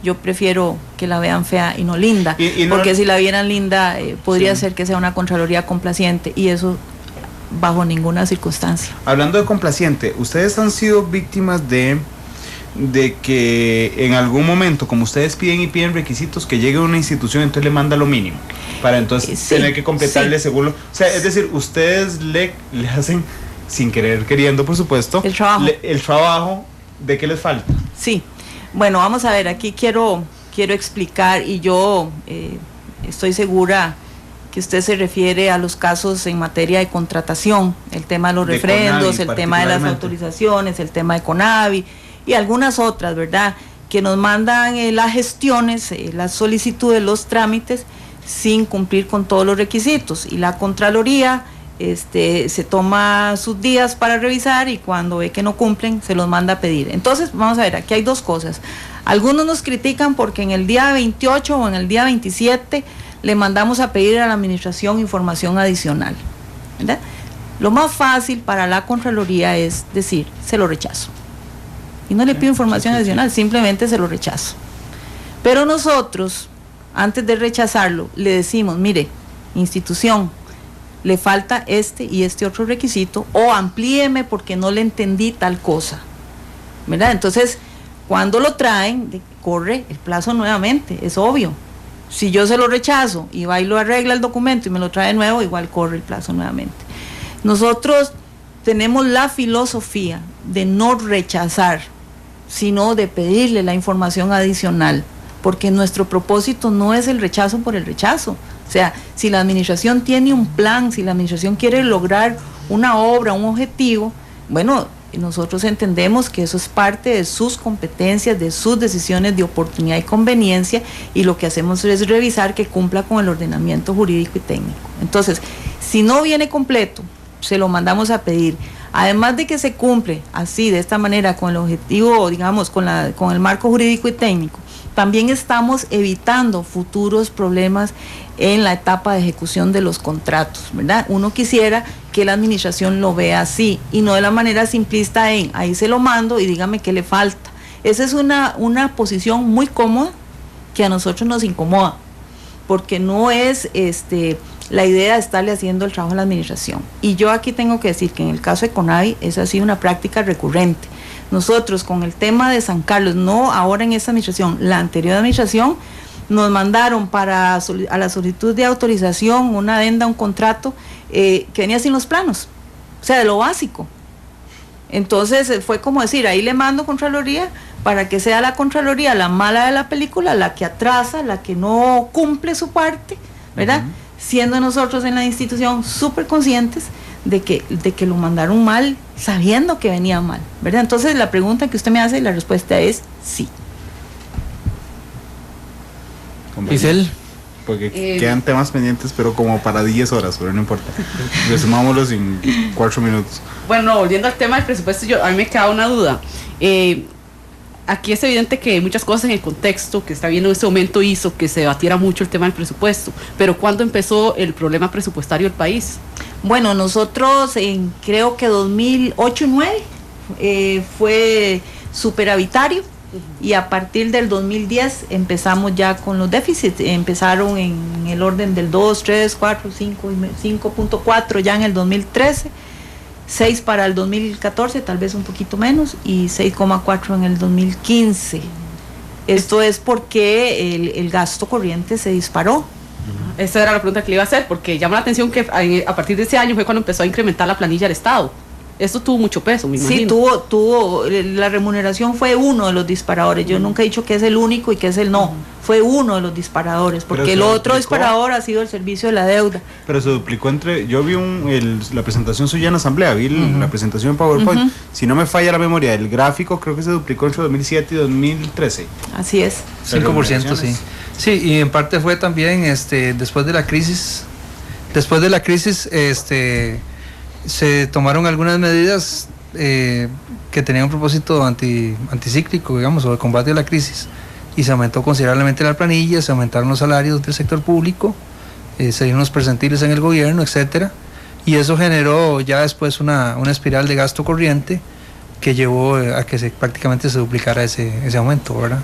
[SPEAKER 5] Yo prefiero que la vean fea y no linda, porque si la vieran linda podría ser que sea una Contraloría complaciente y eso bajo ninguna circunstancia.
[SPEAKER 2] Hablando de complaciente, ustedes han sido víctimas de que en algún momento, como ustedes piden requisitos, que llegue a una institución, entonces le manda lo mínimo, para entonces tener que completarle según o sea, es decir, ustedes le hacen, sin querer queriendo por supuesto, el trabajo de que les falta.
[SPEAKER 5] Sí. Bueno, vamos a ver, aquí quiero explicar y yo estoy segura que usted se refiere a los casos en materia de contratación, el tema de los refrendos, el tema de las autorizaciones, el tema de CONAVI y algunas otras, ¿verdad? Que nos mandan las gestiones, las solicitudes, los trámites sin cumplir con todos los requisitos y la Contraloría se toma sus días para revisar y cuando ve que no cumplen se los manda a pedir. Entonces vamos a ver, aquí hay dos cosas. Algunos nos critican porque en el día 28 o en el día 27 le mandamos a pedir a la administración información adicional, ¿verdad? Lo más fácil para la Contraloría es decir, se lo rechazo y no le pido información adicional, simplemente se lo rechazo. Pero nosotros, antes de rechazarlo, le decimos, mire, institución, le falta este y este otro requisito, o amplíeme porque no le entendí tal cosa, ¿verdad? Entonces, cuando lo traen, corre el plazo nuevamente, es obvio. Si yo se lo rechazo y va y lo arregla el documento y me lo trae de nuevo, igual corre el plazo nuevamente. Nosotros tenemos la filosofía de no rechazar, sino de pedirle la información adicional, porque nuestro propósito no es el rechazo por el rechazo. O sea, si la administración tiene un plan, si la administración quiere lograr una obra, un objetivo, bueno, nosotros entendemos que eso es parte de sus competencias, de sus decisiones de oportunidad y conveniencia, y lo que hacemos es revisar que cumpla con el ordenamiento jurídico y técnico. Entonces, si no viene completo, se lo mandamos a pedir. Además de que se cumple así, de esta manera, con el objetivo, digamos, con el marco jurídico y técnico, también estamos evitando futuros problemas en la etapa de ejecución de los contratos, ¿verdad? Uno quisiera que la administración lo vea así y no de la manera simplista ahí se lo mando y dígame qué le falta. Esa es una posición muy cómoda que a nosotros nos incomoda, porque no es la idea de estarle haciendo el trabajo a la administración. Y yo aquí tengo que decir que en el caso de CONAVI esa ha sido una práctica recurrente. Nosotros con el tema de San Carlos, no ahora en esta administración, la anterior administración, nos mandaron a la solicitud de autorización una adenda, un contrato que venía sin los planos, o sea, de lo básico. Entonces fue como decir, ahí le mando Contraloría para que sea la Contraloría la mala de la película, la que atrasa, la que no cumple su parte, ¿verdad? Siendo nosotros en la institución súper conscientes de que lo mandaron mal, sabiendo que venía mal, ¿verdad? Entonces la pregunta que usted me hace, la respuesta es sí.
[SPEAKER 3] Isel.
[SPEAKER 2] Porque quedan temas pendientes, pero como para 10 horas, pero no importa. Resumámoslos en 4 minutos.
[SPEAKER 4] Bueno, volviendo al tema del presupuesto, a mí me queda una duda. Aquí es evidente que muchas cosas en el contexto que está viendo en este momento hizo que se debatiera mucho el tema del presupuesto, pero ¿cuándo empezó el problema presupuestario del país?
[SPEAKER 5] Bueno, nosotros creo que 2008 y 2009 fue superavitario y a partir del 2010 empezamos ya con los déficits, empezaron en el orden del 2, 3, 4, 5, 5.4 ya en el 2013, 6 para el 2014, tal vez un poquito menos, y 6,4 en el 2015. Esto es porque el gasto corriente se disparó.
[SPEAKER 4] Esa era la pregunta que le iba a hacer, porque llama la atención que a partir de ese año fue cuando empezó a incrementar la planilla del Estado. Esto tuvo mucho peso, me imagino.
[SPEAKER 5] Sí, tuvo, la remuneración fue uno de los disparadores. Yo nunca he dicho que es el único y que es el no. Fue uno de los disparadores, porque el otro disparador ha sido el servicio de la deuda.
[SPEAKER 2] Pero se duplicó yo vi la presentación suya en asamblea, vi la presentación en PowerPoint. Si no me falla la memoria, el gráfico creo que se duplicó entre 2007 y 2013.
[SPEAKER 5] Así es.
[SPEAKER 6] 5%, sí. Sí, y en parte fue también después de la crisis, se tomaron algunas medidas que tenían un propósito anticíclico, digamos, o de combate a la crisis, y se aumentó considerablemente la planilla, se aumentaron los salarios del sector público, se dieron unos percentiles en el gobierno, etcétera, y eso generó ya después una espiral de gasto corriente que llevó a que prácticamente se duplicara ese aumento, ¿verdad?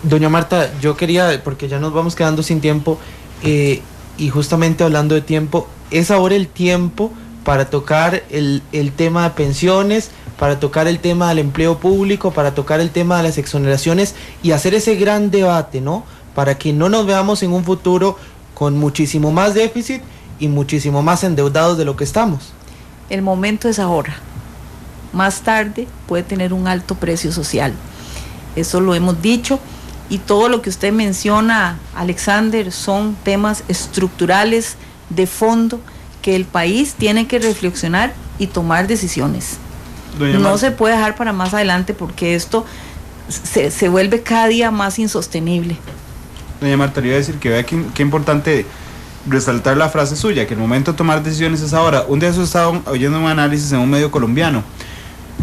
[SPEAKER 3] Doña Marta, yo quería, porque ya nos vamos quedando sin tiempo, y justamente hablando de tiempo, es ahora el tiempo para tocar el tema de pensiones, para tocar el tema del empleo público, para tocar el tema de las exoneraciones y hacer ese gran debate, ¿no? Para que no nos veamos en un futuro con muchísimo más déficit y muchísimo más endeudados de lo que estamos.
[SPEAKER 5] El momento es ahora. Más tarde puede tener un alto precio social. Eso lo hemos dicho, y todo lo que usted menciona, Alexander, son temas estructurales de fondo que el país tiene que reflexionar y tomar decisiones. No se puede dejar para más adelante, porque esto se vuelve cada día más insostenible.
[SPEAKER 2] Doña Marta, le iba a decir que vea qué importante resaltar la frase suya, que el momento de tomar decisiones es ahora. Un día yo estaba oyendo un análisis en un medio colombiano,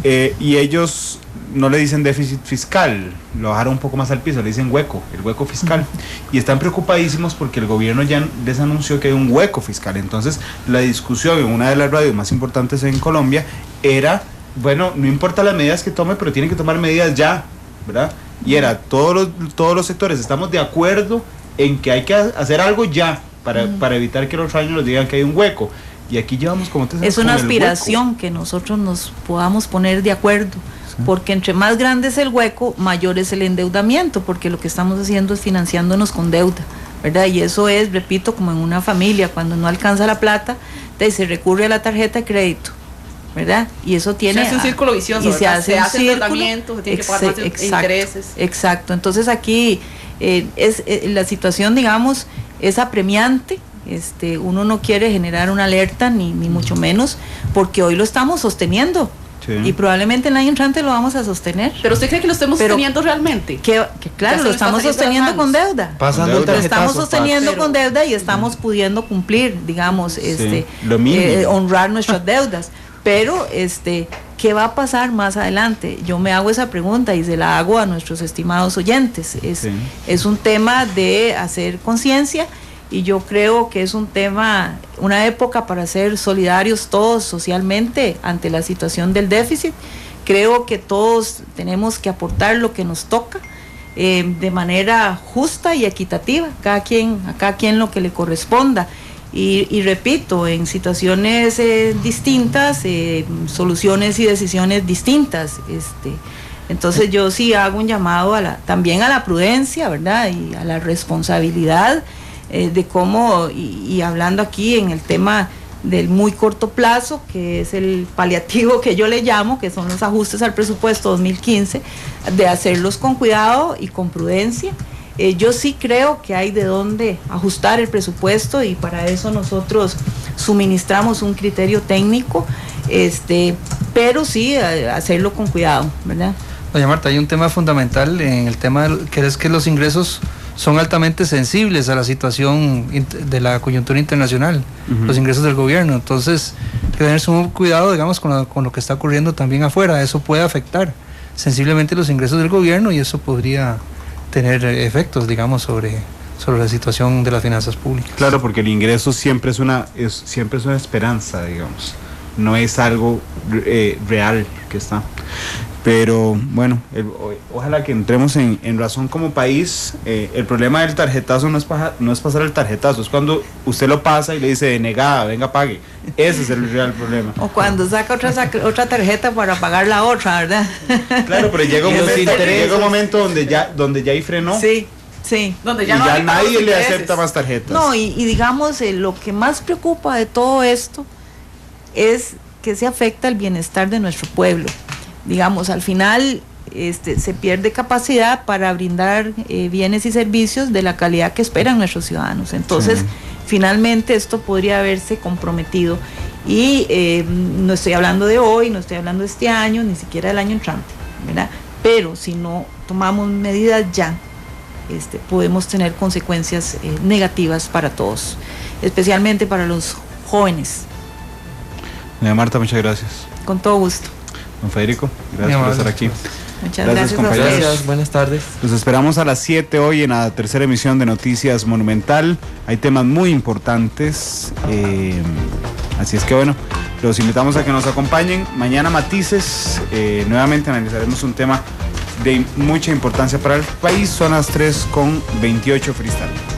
[SPEAKER 2] y ellos no le dicen déficit fiscal, lo bajaron un poco más al piso, le dicen el hueco fiscal, y están preocupadísimos porque el gobierno ya les anunció que hay un hueco fiscal. Entonces la discusión en una de las radios más importantes en Colombia era, bueno, no importa las medidas que tome, pero tienen que tomar medidas ya, ¿verdad? Y era, todos los sectores estamos de acuerdo en que hay que hacer algo ya para evitar que los otros años nos digan que hay un hueco. Y aquí llevamos como 3 años.
[SPEAKER 5] Es una aspiración que nosotros nos podamos poner de acuerdo, porque entre más grande es el hueco, mayor es el endeudamiento, porque lo que estamos haciendo es financiándonos con deuda, ¿verdad? Y eso es, repito, como en una familia, cuando no alcanza la plata, se recurre a la tarjeta de crédito, ¿verdad? Y eso tiene...
[SPEAKER 4] Se hace un círculo vicioso,
[SPEAKER 5] y se hace
[SPEAKER 4] endeudamiento, se tiene que pagar más intereses.
[SPEAKER 5] Exacto, entonces aquí la situación, digamos, es apremiante. Uno no quiere generar una alerta, ni mucho menos, porque hoy lo estamos sosteniendo. Sí. Y probablemente el año entrante lo vamos a sostener.
[SPEAKER 4] ¿Pero usted cree que lo estemos sosteniendo realmente?
[SPEAKER 5] Que claro, lo estamos sosteniendo con deuda. Lo estamos sosteniendo con deuda y estamos pudiendo cumplir, digamos,
[SPEAKER 2] lo mínimo.
[SPEAKER 5] Honrar nuestras deudas. Pero, ¿qué va a pasar más adelante? Yo me hago esa pregunta y se la hago a nuestros estimados oyentes. Es un tema de hacer conciencia. Y yo creo que es una época para ser solidarios todos socialmente ante la situación del déficit. Creo que todos tenemos que aportar lo que nos toca de manera justa y equitativa, a cada quien lo que le corresponda. Y repito, en situaciones distintas, soluciones y decisiones distintas. Entonces yo sí hago un llamado también a la prudencia, ¿verdad? Y a la responsabilidad. De cómo, y hablando aquí en el tema del muy corto plazo, que es el paliativo que yo le llamo, que son los ajustes al presupuesto 2015, de hacerlos con cuidado y con prudencia. Yo sí creo que hay de dónde ajustar el presupuesto, y para eso nosotros suministramos un criterio técnico, pero sí hacerlo con cuidado, ¿verdad?
[SPEAKER 6] Doña Marta, hay un tema fundamental en el tema que es que los ingresos son altamente sensibles a la situación de la coyuntura internacional, los ingresos del gobierno. Entonces, hay que tener sumo cuidado, digamos, con lo que está ocurriendo también afuera. Eso puede afectar sensiblemente los ingresos del gobierno, y eso podría tener efectos, digamos, sobre la situación de las finanzas públicas.
[SPEAKER 2] Claro, porque el ingreso siempre es una esperanza, digamos. No es algo real que está. Pero bueno, ojalá que entremos en razón como país. El problema del tarjetazo no es pasar el tarjetazo, es cuando usted lo pasa y le dice denegada, venga pague. Ese es el real problema.
[SPEAKER 5] O cuando saca otra tarjeta para pagar la otra, ¿verdad?
[SPEAKER 2] Claro, pero llega un momento donde ya hay frenó.
[SPEAKER 5] Sí. Sí.
[SPEAKER 4] Donde
[SPEAKER 2] Y
[SPEAKER 4] ya, no
[SPEAKER 2] ya
[SPEAKER 4] hay
[SPEAKER 2] nadie le
[SPEAKER 4] intereses.
[SPEAKER 2] acepta más tarjetas.
[SPEAKER 5] No, y digamos, lo que más preocupa de todo esto es que se afecta el bienestar de nuestro pueblo. Digamos, al final se pierde capacidad para brindar bienes y servicios de la calidad que esperan nuestros ciudadanos. Entonces,
[SPEAKER 2] Sí.
[SPEAKER 5] Finalmente esto podría haberse comprometido. Y no estoy hablando de hoy, no estoy hablando de este año, ni siquiera del año entrante, ¿verdad? Pero si no tomamos medidas ya, podemos tener consecuencias negativas para todos, especialmente para los jóvenes.
[SPEAKER 2] Doña Marta, muchas gracias.
[SPEAKER 5] Con todo gusto.
[SPEAKER 2] Don Federico, gracias por estar aquí.
[SPEAKER 5] Muchas
[SPEAKER 2] Gracias,
[SPEAKER 5] gracias a
[SPEAKER 2] compañeros.
[SPEAKER 5] ustedes.
[SPEAKER 3] Gracias, buenas tardes.
[SPEAKER 2] Los esperamos a las 7 hoy en la tercera emisión de Noticias Monumental. Hay temas muy importantes, así es que bueno, los invitamos a que nos acompañen. Mañana Matices, nuevamente analizaremos un tema de mucha importancia para el país. Son las 3:28 freestyle.